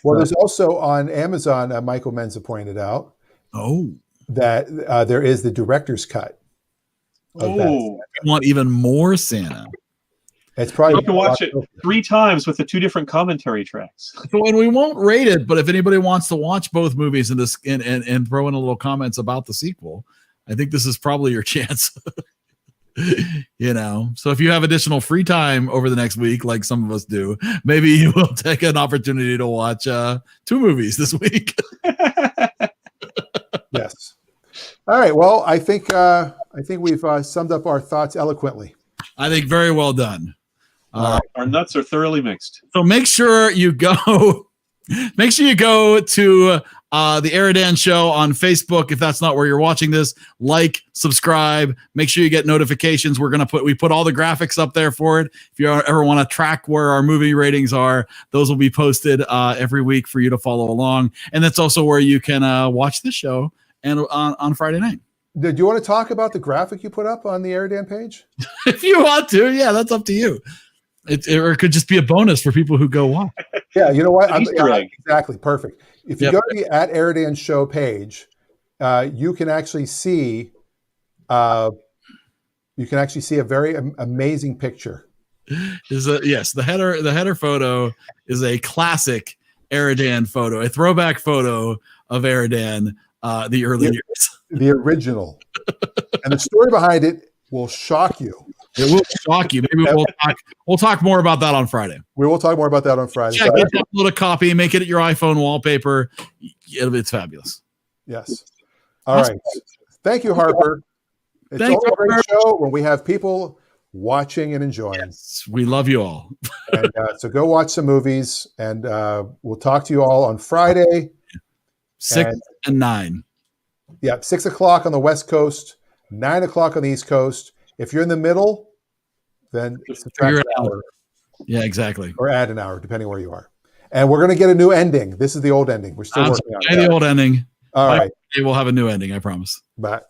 Well, there's also on Amazon. Michael Menza pointed out. That there is the director's cut. You want even more Santa? It's probably you can watch it 3 times with the 2 different commentary tracks. So, and we won't rate it, but if anybody wants to watch both movies and throw in a little comments about the sequel, I think this is probably your chance. So if you have additional free time over the next week, like some of us do, maybe you will take an opportunity to watch 2 movies this week. Yes. All right. Well, I think we've summed up our thoughts eloquently. I think very well done. Our nuts are thoroughly mixed. So make sure you go. Make sure you go to the EriDan Show on Facebook if that's not where you're watching this. Like, subscribe. Make sure you get notifications. We put all the graphics up there for it. If you ever want to track where our movie ratings are, those will be posted every week for you to follow along. And that's also where you can watch this show and on Friday night. Do you want to talk about the graphic you put up on the EriDan page? If you want to, yeah, that's up to you. Or it could just be a bonus for people who go watch. Yeah, you know what? Exactly. Perfect. If you go to the @EriDan Show page, you can actually see a very amazing picture. Yes, the header photo is a classic EriDan photo, a throwback photo of EriDan, the early years. The original. And the story behind it will shock you. It will shock you. Maybe we'll talk more about that on Friday. We will talk more about that on Friday. Check it, download a copy, make it your iPhone wallpaper. It's fabulous. Yes. All right. Thank you, Harper. It's always a great show when we have people watching and enjoying. Yes, we love you all. And so go watch some movies, and we'll talk to you all on Friday. 6 and 9. Yeah, 6 o'clock on the West Coast, 9 o'clock on the East Coast. If you're in the middle, then subtract an hour. Yeah, exactly. Or add an hour, depending where you are. And we're going to get a new ending. This is the old ending. We're still working on it. The old ending. All right. We'll have a new ending, I promise. Bye.